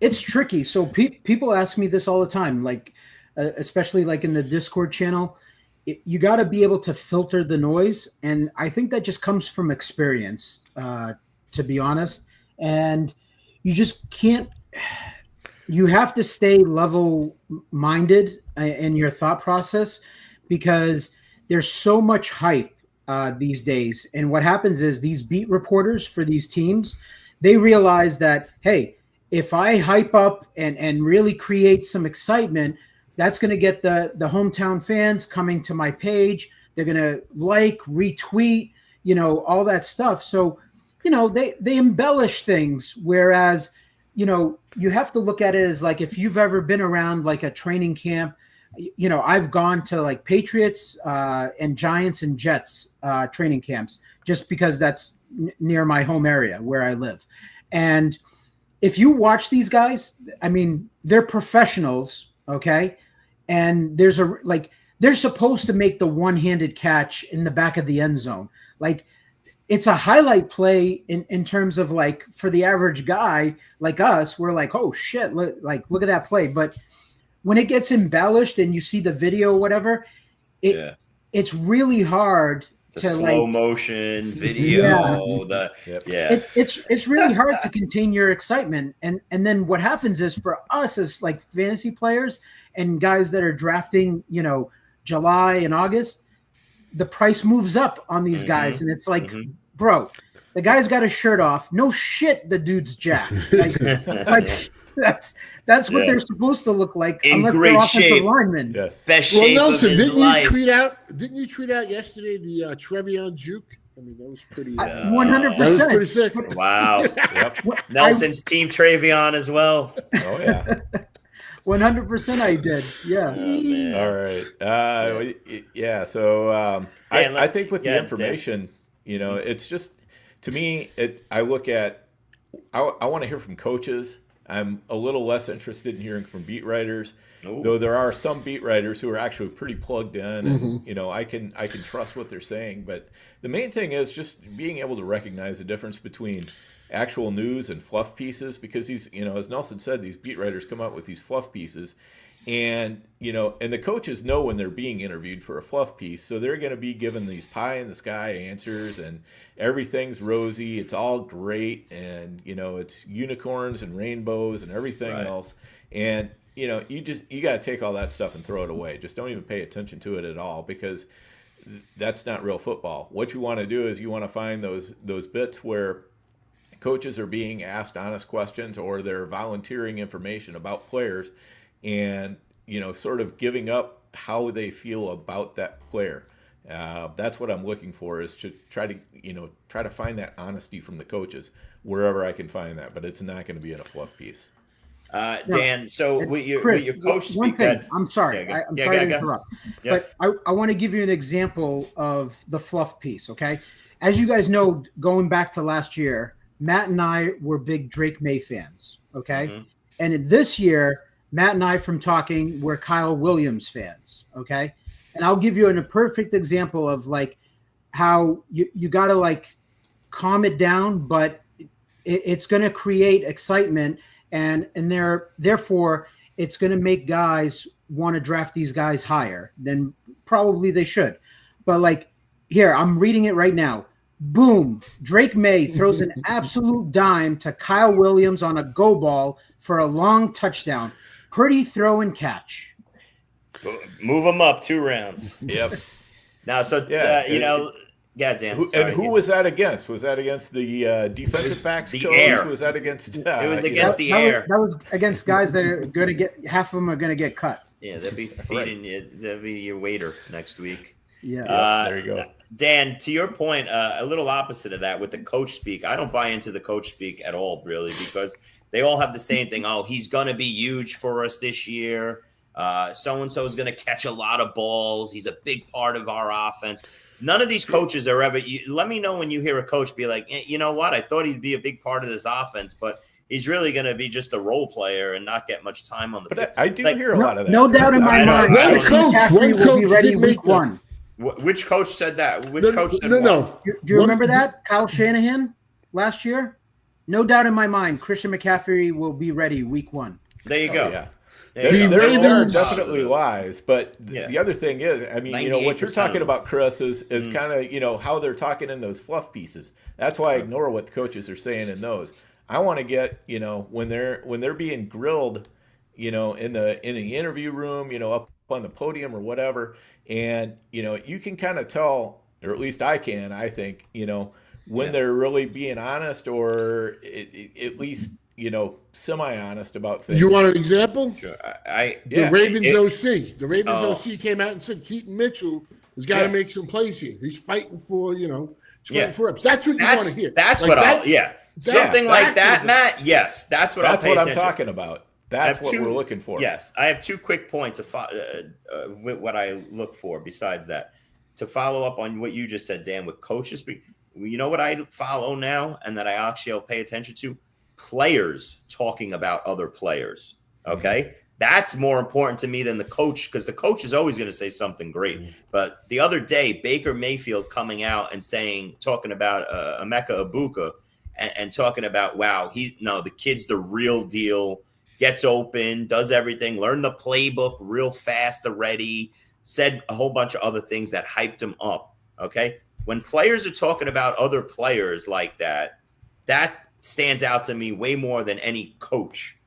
[SPEAKER 4] It's tricky. So people ask me this all the time, like especially like in the Discord channel. You got to be able to filter the noise, and I think that just comes from experience, to be honest. And you just can't. You have to stay level-minded in your thought process because there's so much hype these days. And what happens is these beat reporters for these teams, they realize that, hey, if I hype up and really create some excitement, that's going to get the hometown fans coming to my page. They're going to like, retweet, all that stuff. So, they embellish things. Whereas, you have to look at it as like, if you've ever been around like a training camp, I've gone to like Patriots and Giants and Jets training camps just because that's near my home area where I live. And if you watch these guys, I mean, they're professionals, okay? And they're supposed to make the one-handed catch in the back of the end zone. Like, it's a highlight play in terms of like, for the average guy like us, we're like, oh shit, look at that play. But when it gets embellished and you see the video, whatever, it's really hard
[SPEAKER 2] The
[SPEAKER 4] to
[SPEAKER 2] slow
[SPEAKER 4] like
[SPEAKER 2] motion video.
[SPEAKER 4] It's really hard to contain your excitement. And then what happens is for us as like fantasy players and guys that are drafting, July and August, the price moves up on these guys. And it's like, bro, the guy's got his shirt off. No shit, the dude's jacked. Like that's what they're supposed to look like.
[SPEAKER 2] In
[SPEAKER 4] unless
[SPEAKER 2] great
[SPEAKER 4] they're offensive
[SPEAKER 2] shape.
[SPEAKER 4] linemen.
[SPEAKER 2] Best
[SPEAKER 3] Well,
[SPEAKER 2] shape
[SPEAKER 3] Nelson,
[SPEAKER 2] of his
[SPEAKER 3] didn't
[SPEAKER 2] life.
[SPEAKER 3] you tweet out yesterday the Trevion juke? I mean, that was pretty.
[SPEAKER 4] 100%.
[SPEAKER 3] That was pretty sick.
[SPEAKER 2] Wow.
[SPEAKER 1] Yep.
[SPEAKER 2] Nelson's team Travion as well.
[SPEAKER 1] Oh yeah.
[SPEAKER 4] 100% I did. Yeah.
[SPEAKER 2] Oh, man.
[SPEAKER 1] All right. Yeah. So I think with the information, it's just, to me, I look at, I want to hear from coaches. I'm a little less interested in hearing from beat writers, though there are some beat writers who are actually pretty plugged in, and I can trust what they're saying. But the main thing is just being able to recognize the difference between actual news and fluff pieces, because these, as Nelson said, these beat writers come up with these fluff pieces, and and the coaches know when they're being interviewed for a fluff piece, so they're going to be given these pie in the sky answers, and everything's rosy, it's all great, and it's unicorns and rainbows and everything else, and you got to take all that stuff and throw it away. Just don't even pay attention to it at all, because that's not real football. What you want to do is you want to find those bits where coaches are being asked honest questions, or they're volunteering information about players, and sort of giving up how they feel about that player. That's what I'm looking for, is to try to find that honesty from the coaches wherever I can find that. But it's not going to be in a fluff piece.
[SPEAKER 2] Dan, so with your coach
[SPEAKER 4] one
[SPEAKER 2] speak
[SPEAKER 4] thing,
[SPEAKER 2] that.
[SPEAKER 4] I'm sorry.
[SPEAKER 2] Yeah,
[SPEAKER 4] I'm
[SPEAKER 2] yeah,
[SPEAKER 4] sorry to
[SPEAKER 2] go.
[SPEAKER 4] interrupt.
[SPEAKER 2] Yeah.
[SPEAKER 4] But I want to give you an example of the fluff piece, okay? As you guys know, going back to last year, Matt and I were big Drake May fans, okay?
[SPEAKER 2] Mm-hmm.
[SPEAKER 4] And this year, Matt and I, from talking, were Kyle Williams fans, okay? And I'll give you a perfect example of like how you got to like calm it down, but it's going to create excitement, and therefore it's going to make guys want to draft these guys higher than probably they should. But like here, I'm reading it right now. Boom! Drake May throws an absolute dime to Kyle Williams on a go ball for a long touchdown. Pretty throw and catch.
[SPEAKER 2] Move them up 2 rounds.
[SPEAKER 1] Yep.
[SPEAKER 2] Now, so Dan.
[SPEAKER 1] Who was that against? Was that against the defensive backs
[SPEAKER 2] the
[SPEAKER 1] coach?
[SPEAKER 2] air.
[SPEAKER 1] Was that against?
[SPEAKER 2] It was against the
[SPEAKER 4] that
[SPEAKER 2] air.
[SPEAKER 4] that was against guys that are going to get, half of them are going to get cut.
[SPEAKER 2] Yeah, they'll be feeding you. They'll be your waiter next week.
[SPEAKER 4] Yeah.
[SPEAKER 1] There you go.
[SPEAKER 2] Dan, to your point, a little opposite of that with the coach speak. I don't buy into the coach speak at all, really, because they all have the same thing. Oh, he's going to be huge for us this year. So-and-so is going to catch a lot of balls. He's a big part of our offense. None of these coaches are ever let me know when you hear a coach be like, you know what? I thought he'd be a big part of this offense, but he's really going to be just a role player and not get much time on the field.
[SPEAKER 1] I do hear a lot of that.
[SPEAKER 4] No doubt in my mind.
[SPEAKER 3] One coach
[SPEAKER 4] will be ready
[SPEAKER 3] did
[SPEAKER 4] week
[SPEAKER 3] make that.
[SPEAKER 4] one.
[SPEAKER 2] Which coach said that? Which
[SPEAKER 3] No,
[SPEAKER 2] coach said
[SPEAKER 3] no.
[SPEAKER 2] what?
[SPEAKER 4] Do you remember that? Kyle Shanahan last year? No doubt in my mind, Christian McCaffrey will be ready week one.
[SPEAKER 2] There you go.
[SPEAKER 1] Yeah.
[SPEAKER 2] There you
[SPEAKER 1] There
[SPEAKER 2] go.
[SPEAKER 1] are
[SPEAKER 3] Ravens-
[SPEAKER 1] definitely lies, but
[SPEAKER 2] Yeah.
[SPEAKER 1] the other thing is, I mean, what you're
[SPEAKER 2] 98%
[SPEAKER 1] talking
[SPEAKER 2] of
[SPEAKER 1] about, Chris, is kind of, how they're talking in those fluff pieces. That's why I ignore what the coaches are saying in those. I want to get, when they're being grilled, in the interview room, up on the podium or whatever, and you can kind of tell, or at least I can, I think, when they're really being honest, or at least semi-honest about things.
[SPEAKER 3] You want an example?
[SPEAKER 2] Sure.
[SPEAKER 3] The Ravens OC. The Ravens
[SPEAKER 2] Oh.
[SPEAKER 3] OC came out and said Keaton Mitchell has got to make some plays here. He's fighting for, for reps. That's what you want to hear.
[SPEAKER 2] That's
[SPEAKER 3] Like
[SPEAKER 2] what
[SPEAKER 3] that-
[SPEAKER 2] something like
[SPEAKER 3] that's
[SPEAKER 2] that,
[SPEAKER 3] what-
[SPEAKER 2] Matt. Yes, that's what
[SPEAKER 1] That's
[SPEAKER 2] I'll pay
[SPEAKER 1] what I'm
[SPEAKER 2] attention.
[SPEAKER 1] talking about. That's what we're looking for.
[SPEAKER 2] Yes, I have 2 quick points of what I look for besides that. To follow up on what you just said, Dan, with coaches, you know what I follow now and that I actually will pay attention to? Players talking about other players. Okay? Mm-hmm. That's more important to me than the coach, because the coach is always going to say something great. Mm-hmm. But the other day, Baker Mayfield coming out and talking about Emeka Ibuka and talking about, wow, the kid's the real deal. Gets open, does everything, learned the playbook real fast already, said a whole bunch of other things that hyped him up, okay? When players are talking about other players like that, that stands out to me way more than any coach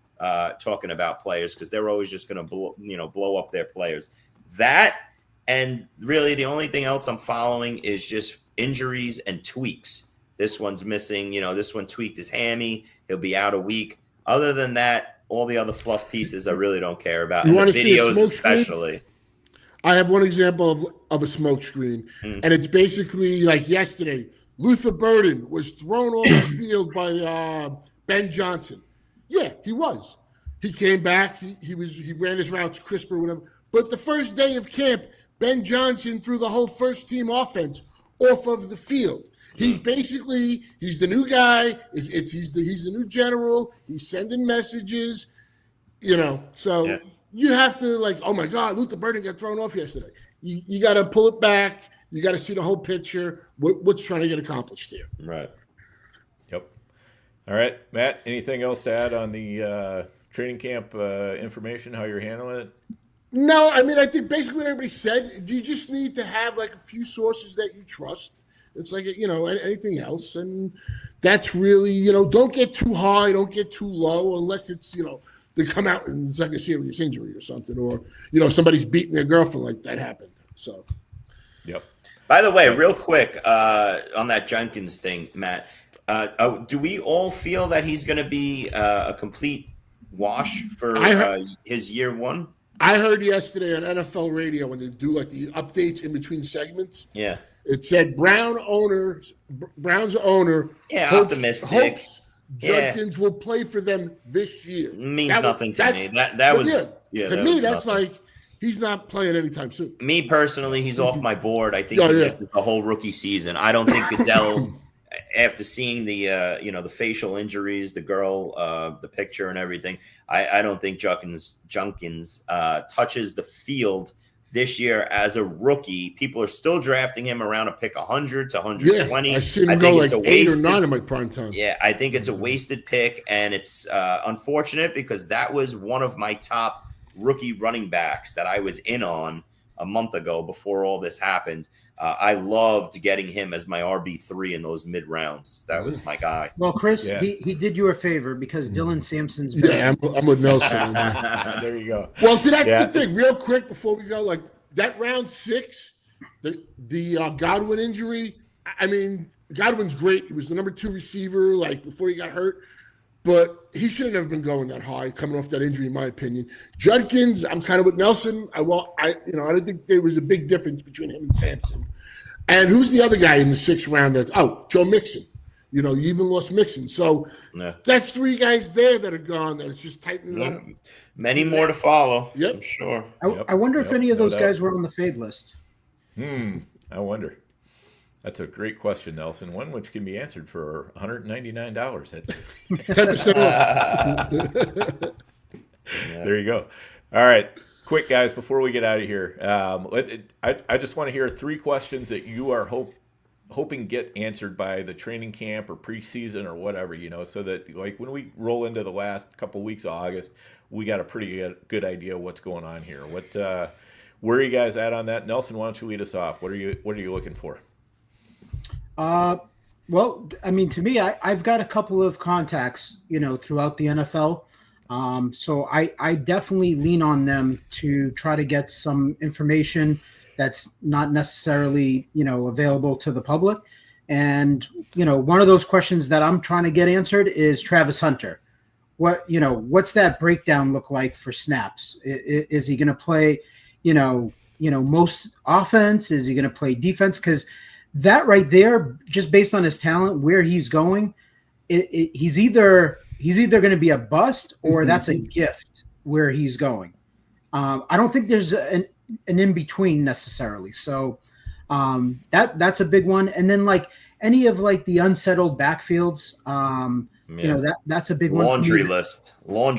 [SPEAKER 2] talking about players, because they're always just going to blow up their players. That, and really the only thing else I'm following is just injuries and tweaks. This one's missing, this one tweaked his hammy. He'll be out a week. Other than that, all the other fluff pieces I really don't care about.
[SPEAKER 3] You
[SPEAKER 2] And
[SPEAKER 3] wanna
[SPEAKER 2] the
[SPEAKER 3] see a
[SPEAKER 2] videos
[SPEAKER 3] smoke screen?
[SPEAKER 2] especially.
[SPEAKER 3] I have one example of a smoke screen, and it's basically like yesterday. Luther Burden was thrown off the field by Ben Johnson. Yeah, he was. He came back. He ran his routes crisper, whatever. But the first day of camp, Ben Johnson threw the whole first team offense off of the field. He's the new guy. He's the new general. He's sending messages, So you have to oh my God, Luther Burden got thrown off yesterday. You got to pull it back. You got to see the whole picture. What's trying to get accomplished here?
[SPEAKER 2] Right.
[SPEAKER 1] Yep. All right, Matt. Anything else to add on the training camp information? How you're handling it?
[SPEAKER 3] No, I mean I think basically what everybody said. You just need to have a few sources that you trust. It's like, anything else. And that's really, don't get too high, don't get too low, unless it's, they come out and it's like a serious injury or something, or, somebody's beating their girlfriend like that happened. So.
[SPEAKER 1] Yep.
[SPEAKER 2] By the way, real quick on that Jenkins thing, Matt, do we all feel that he's going to be a complete wash for his year one?
[SPEAKER 3] I heard yesterday on NFL radio when they do like the updates in between segments.
[SPEAKER 2] Yeah.
[SPEAKER 3] It said Browns owner hopes Judkins will play for them this year.
[SPEAKER 2] Means nothing to me. That was
[SPEAKER 3] to me. That's nothing. Like he's not playing anytime soon.
[SPEAKER 2] Me personally, he's off my board. I think he missed the whole rookie season. I don't think Goodell, after seeing the the facial injuries, the girl, the picture and everything, I don't think Junkins touches the field this year as a rookie. People are still drafting him around a pick 100 to 120.
[SPEAKER 3] Yeah, I seen him go like 8 or 9 in my prime time.
[SPEAKER 2] Yeah, I think it's a wasted pick, and it's unfortunate because that was one of my top rookie running backs that I was in on a month ago before all this happened. I loved getting him as my RB3 in those mid rounds. That was my guy.
[SPEAKER 4] Well, Chris, he did you a favor because Dylan Sampson's back.
[SPEAKER 3] Yeah, I'm with Nelson.
[SPEAKER 1] There you go.
[SPEAKER 3] Well, see, that's the thing. Real quick before we go, like that round 6, the Godwin injury. I mean, Godwin's great. He was the number 2 receiver, like before he got hurt. But he should have never been going that high, coming off that injury, in my opinion. Judkins, I'm kind of with Nelson. I don't think there was a big difference between him and Sampson. And who's the other guy in the 6th round? Joe Mixon. You even lost Mixon. So that's 3 guys there that are gone. That it's just tightening up.
[SPEAKER 2] Many more to follow.
[SPEAKER 3] Yep,
[SPEAKER 2] I'm sure.
[SPEAKER 4] I wonder if any of those guys were on the fade list.
[SPEAKER 1] I wonder. That's a great question, Nelson. One which can be answered for $199.
[SPEAKER 3] 10% off.
[SPEAKER 1] There you go. All right. Quick, guys, before we get out of here, I just want to hear 3 questions that you are hoping get answered by the training camp or preseason or whatever, so that like when we roll into the last couple weeks of August, we got a pretty good idea of what's going on here. Where are you guys at on that? Nelson, why don't you lead us off? What are you looking for?
[SPEAKER 4] Well, I mean, to me, I've got a couple of contacts, throughout the NFL. So I definitely lean on them to try to get some information that's not necessarily, available to the public. And, one of those questions that I'm trying to get answered is Travis Hunter. What's that breakdown look like for snaps? Is he going to play, most offense? Is he going to play defense? Because that right there, just based on his talent, where he's going, he's either going to be a bust or that's a gift where he's going. I don't think there's an in between necessarily. So that's a big one. And then like any of like the unsettled backfields, that's a big one.
[SPEAKER 2] Laundry list. No,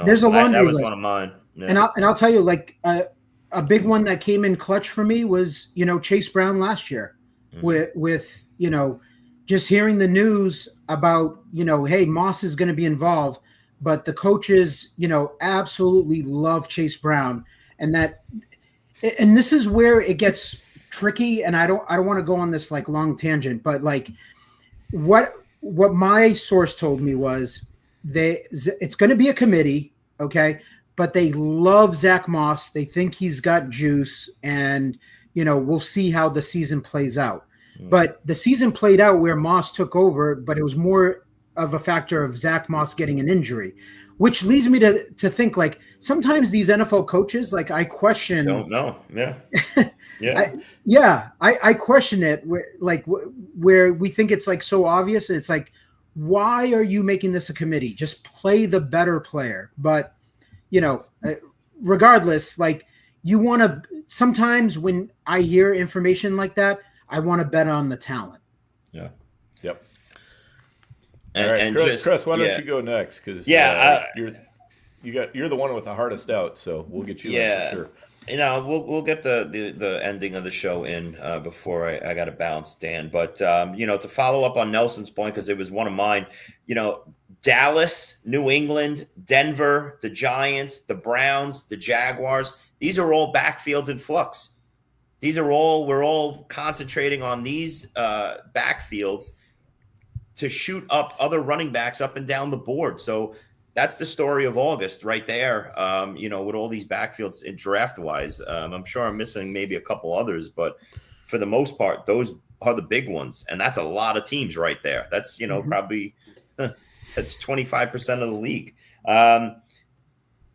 [SPEAKER 4] there's a laundry
[SPEAKER 2] that was
[SPEAKER 4] list.
[SPEAKER 2] One of mine. Yeah.
[SPEAKER 4] And I'll tell you, like a big one that came in clutch for me was Chase Brown last year. With just hearing the news about hey, Moss is going to be involved, but the coaches absolutely love Chase Brown, and this is where it gets tricky. And I don't want to go on this like long tangent, but like what my source told me was it's going to be a committee, okay, but they love Zach Moss. They think he's got juice, and we'll see how the season plays out. But the season played out where Moss took over, but it was more of a factor of Zach Moss getting an injury, which leads me to think like sometimes these NFL coaches, like I question.
[SPEAKER 2] Don't know.
[SPEAKER 4] I question it where we think it's like so obvious. It's like, why are you making this a committee? Just play the better player. But, regardless, like you want to sometimes when I hear information like that, I want to bet on the talent.
[SPEAKER 1] Yeah. Yep.
[SPEAKER 2] And
[SPEAKER 1] Chris, why don't you go next? Because you're the one with the hardest out, so we'll get you in for sure.
[SPEAKER 2] We'll get the ending of the show in before I got to bounce, Dan. But to follow up on Nelson's point, because it was one of mine. Dallas, New England, Denver, the Giants, the Browns, the Jaguars. These are all backfields in flux. We're all concentrating on these backfields to shoot up other running backs up and down the board. So that's the story of August right there, with all these backfields in draft-wise. I'm sure I'm missing maybe a couple others, but for the most part, those are the big ones. And that's a lot of teams right there. That's, probably that's 25% of the league.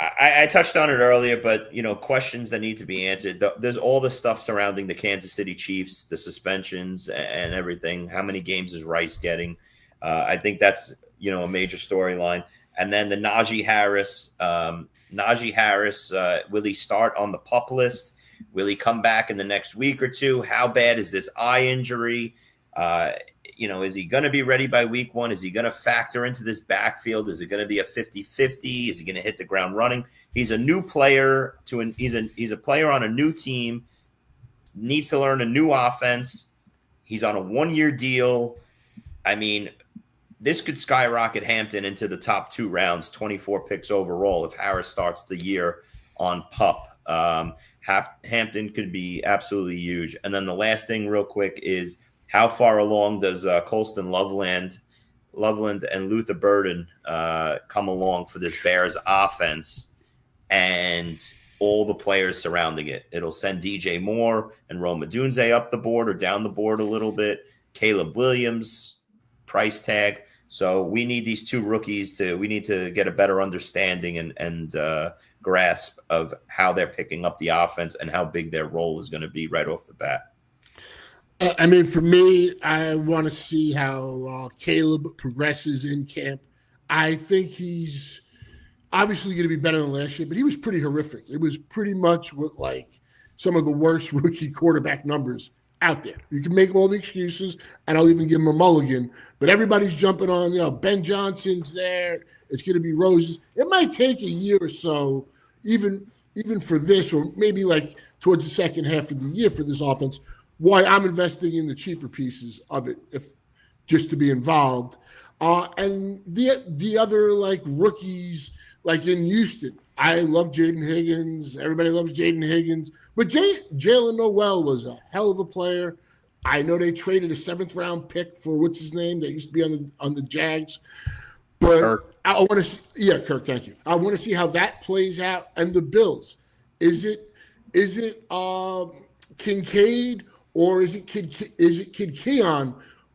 [SPEAKER 2] I touched on it earlier, but questions that need to be answered. There's all the stuff surrounding the Kansas City Chiefs, the suspensions and everything. How many games is Rice getting? I think that's a major storyline. And then the Najee Harris. Najee Harris, will he start on the PUP list? Will he come back in the next week or two? How bad is this eye injury? Is he going to be ready by week 1? Is he going to factor into this backfield? Is it going to be a 50-50? Is he going to hit the ground running? He's a new player he's a player on a new team, needs to learn a new offense. He's on a 1-year deal. I mean, this could skyrocket Hampton into the top 2 rounds, 24 picks overall if Harris starts the year on PUP. Hampton could be absolutely huge. And then the last thing real quick is, how far along does Colston Loveland and Luther Burden come along for this Bears offense and all the players surrounding it? It'll send DJ Moore and Rome Odunze up the board or down the board a little bit. Caleb Williams, price tag. So we need these 2 rookies we need to get a better understanding and grasp of how they're picking up the offense and how big their role is going to be right off the bat.
[SPEAKER 3] I mean, for me, I want to see how Caleb progresses in camp. I think he's obviously going to be better than last year, but he was pretty horrific. It was pretty much like some of the worst rookie quarterback numbers out there. You can make all the excuses, and I'll even give him a mulligan, but everybody's jumping on, Ben Johnson's there. It's going to be roses. It might take a year or so, even for this, or maybe like towards the second half of the year for this offense, why I'm investing in the cheaper pieces of it, if just to be involved. And the other like rookies, like in Houston, I love Jaden Higgins. Everybody loves Jaden Higgins. But Jalen Noel was a hell of a player. I know they traded a 7th round pick for what's his name that used to be on the Jags. But Kirk. I want to see, Kirk, thank you. I want to see how that plays out. And the Bills, is it Kincaid? Or is it Kid Keon?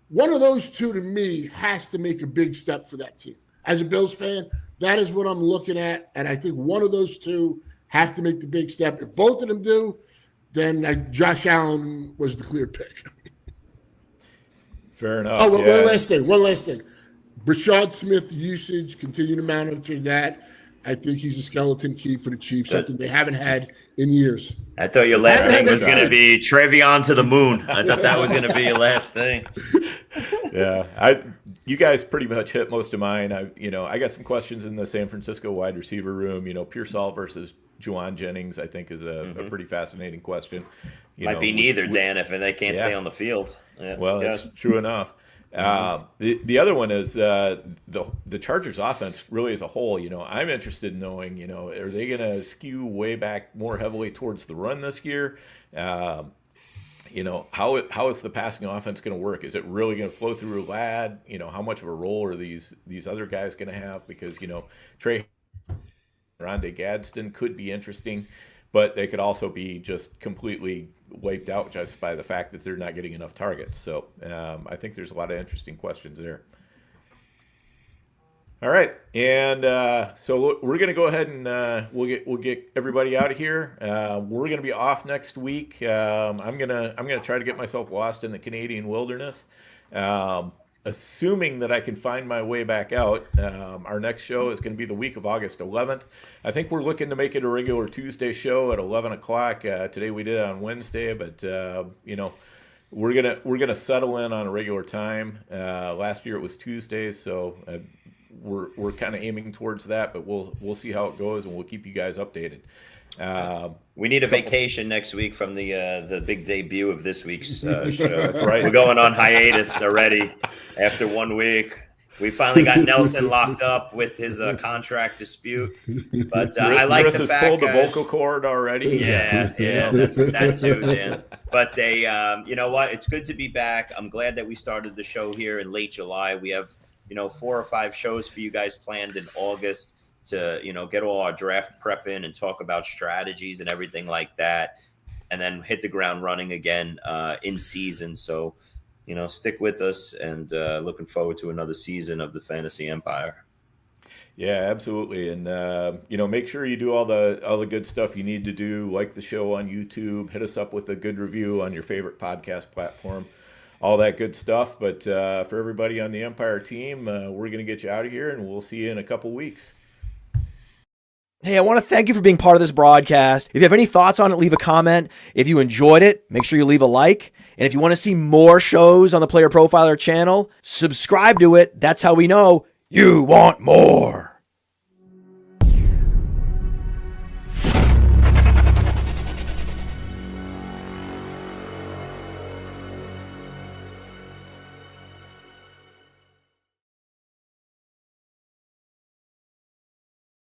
[SPEAKER 3] One of those 2 to me has to make a big step for that team. As a Bills fan, that is what I'm looking at. And I think one of those 2 have to make the big step. If both of them do, then Josh Allen was the clear pick.
[SPEAKER 1] Fair enough.
[SPEAKER 3] Oh, one last thing. Brashad Smith usage, continue to monitor that. I think he's a skeleton key for the Chiefs, something they haven't had in years.
[SPEAKER 2] I thought your last thing was going to be Trevion to the moon. I thought that was going to be your last thing.
[SPEAKER 1] Yeah, you guys pretty much hit most of mine. I got some questions in the San Francisco wide receiver room. Pearsall versus Juwan Jennings, I think, is a pretty fascinating question.
[SPEAKER 2] Might be neither, Dan, if they can't stay on the field. Yeah.
[SPEAKER 1] Well, that's true enough. The other one is the Chargers offense really as a whole. I'm interested in knowing, are they going to skew way back more heavily towards the run this year? How is the passing offense going to work? Is it really going to flow through Ladd? How much of a role are these other guys going to have? Because, Trey Rondé Gadsden could be interesting, but they could also be just completely wiped out just by the fact that they're not getting enough targets. So I think there's a lot of interesting questions there. All right, and so we're going to go ahead and we'll get everybody out of here. We're going to be off next week. I'm gonna try to get myself lost in the Canadian wilderness. Assuming that I can find my way back out, our next show is going to be the week of August 11th. I think we're looking to make it a regular Tuesday show at 11 o'clock. Today we did it on Wednesday, but we're gonna settle in on a regular time. Last year it was Tuesdays, so we're kind of aiming towards that. But we'll see how it goes, and we'll keep you guys updated.
[SPEAKER 2] We need a vacation next week from the big debut of this week's show.
[SPEAKER 1] That's right.
[SPEAKER 2] We're going on hiatus already after 1 week. We finally got Nelson locked up with his contract dispute. But I like
[SPEAKER 1] Chris
[SPEAKER 2] the
[SPEAKER 1] has
[SPEAKER 2] fact,
[SPEAKER 1] pulled the
[SPEAKER 2] guys,
[SPEAKER 1] vocal cord already.
[SPEAKER 2] Yeah, that's that too, Dan. But they, you know what? It's good to be back. I'm glad that we started the show here in late July. We have 4 or 5 shows for you guys planned in August to get all our draft prep in and talk about strategies and everything like that, and then hit the ground running again in season. So stick with us, and looking forward to another season of the Fantasy Empire.
[SPEAKER 1] Yeah, absolutely. And make sure you do all the good stuff you need to do, like the show on YouTube, hit us up with a good review on your favorite podcast platform, all that good stuff. But for everybody on the Empire team, we're going to get you out of here, and we'll see you in a couple weeks.
[SPEAKER 5] Hey, I want to thank you for being part of this broadcast. If you have any thoughts on it, leave a comment. If you enjoyed it, make sure you leave a like. And if you want to see more shows on the Player Profiler channel, subscribe to it. That's how we know you want more.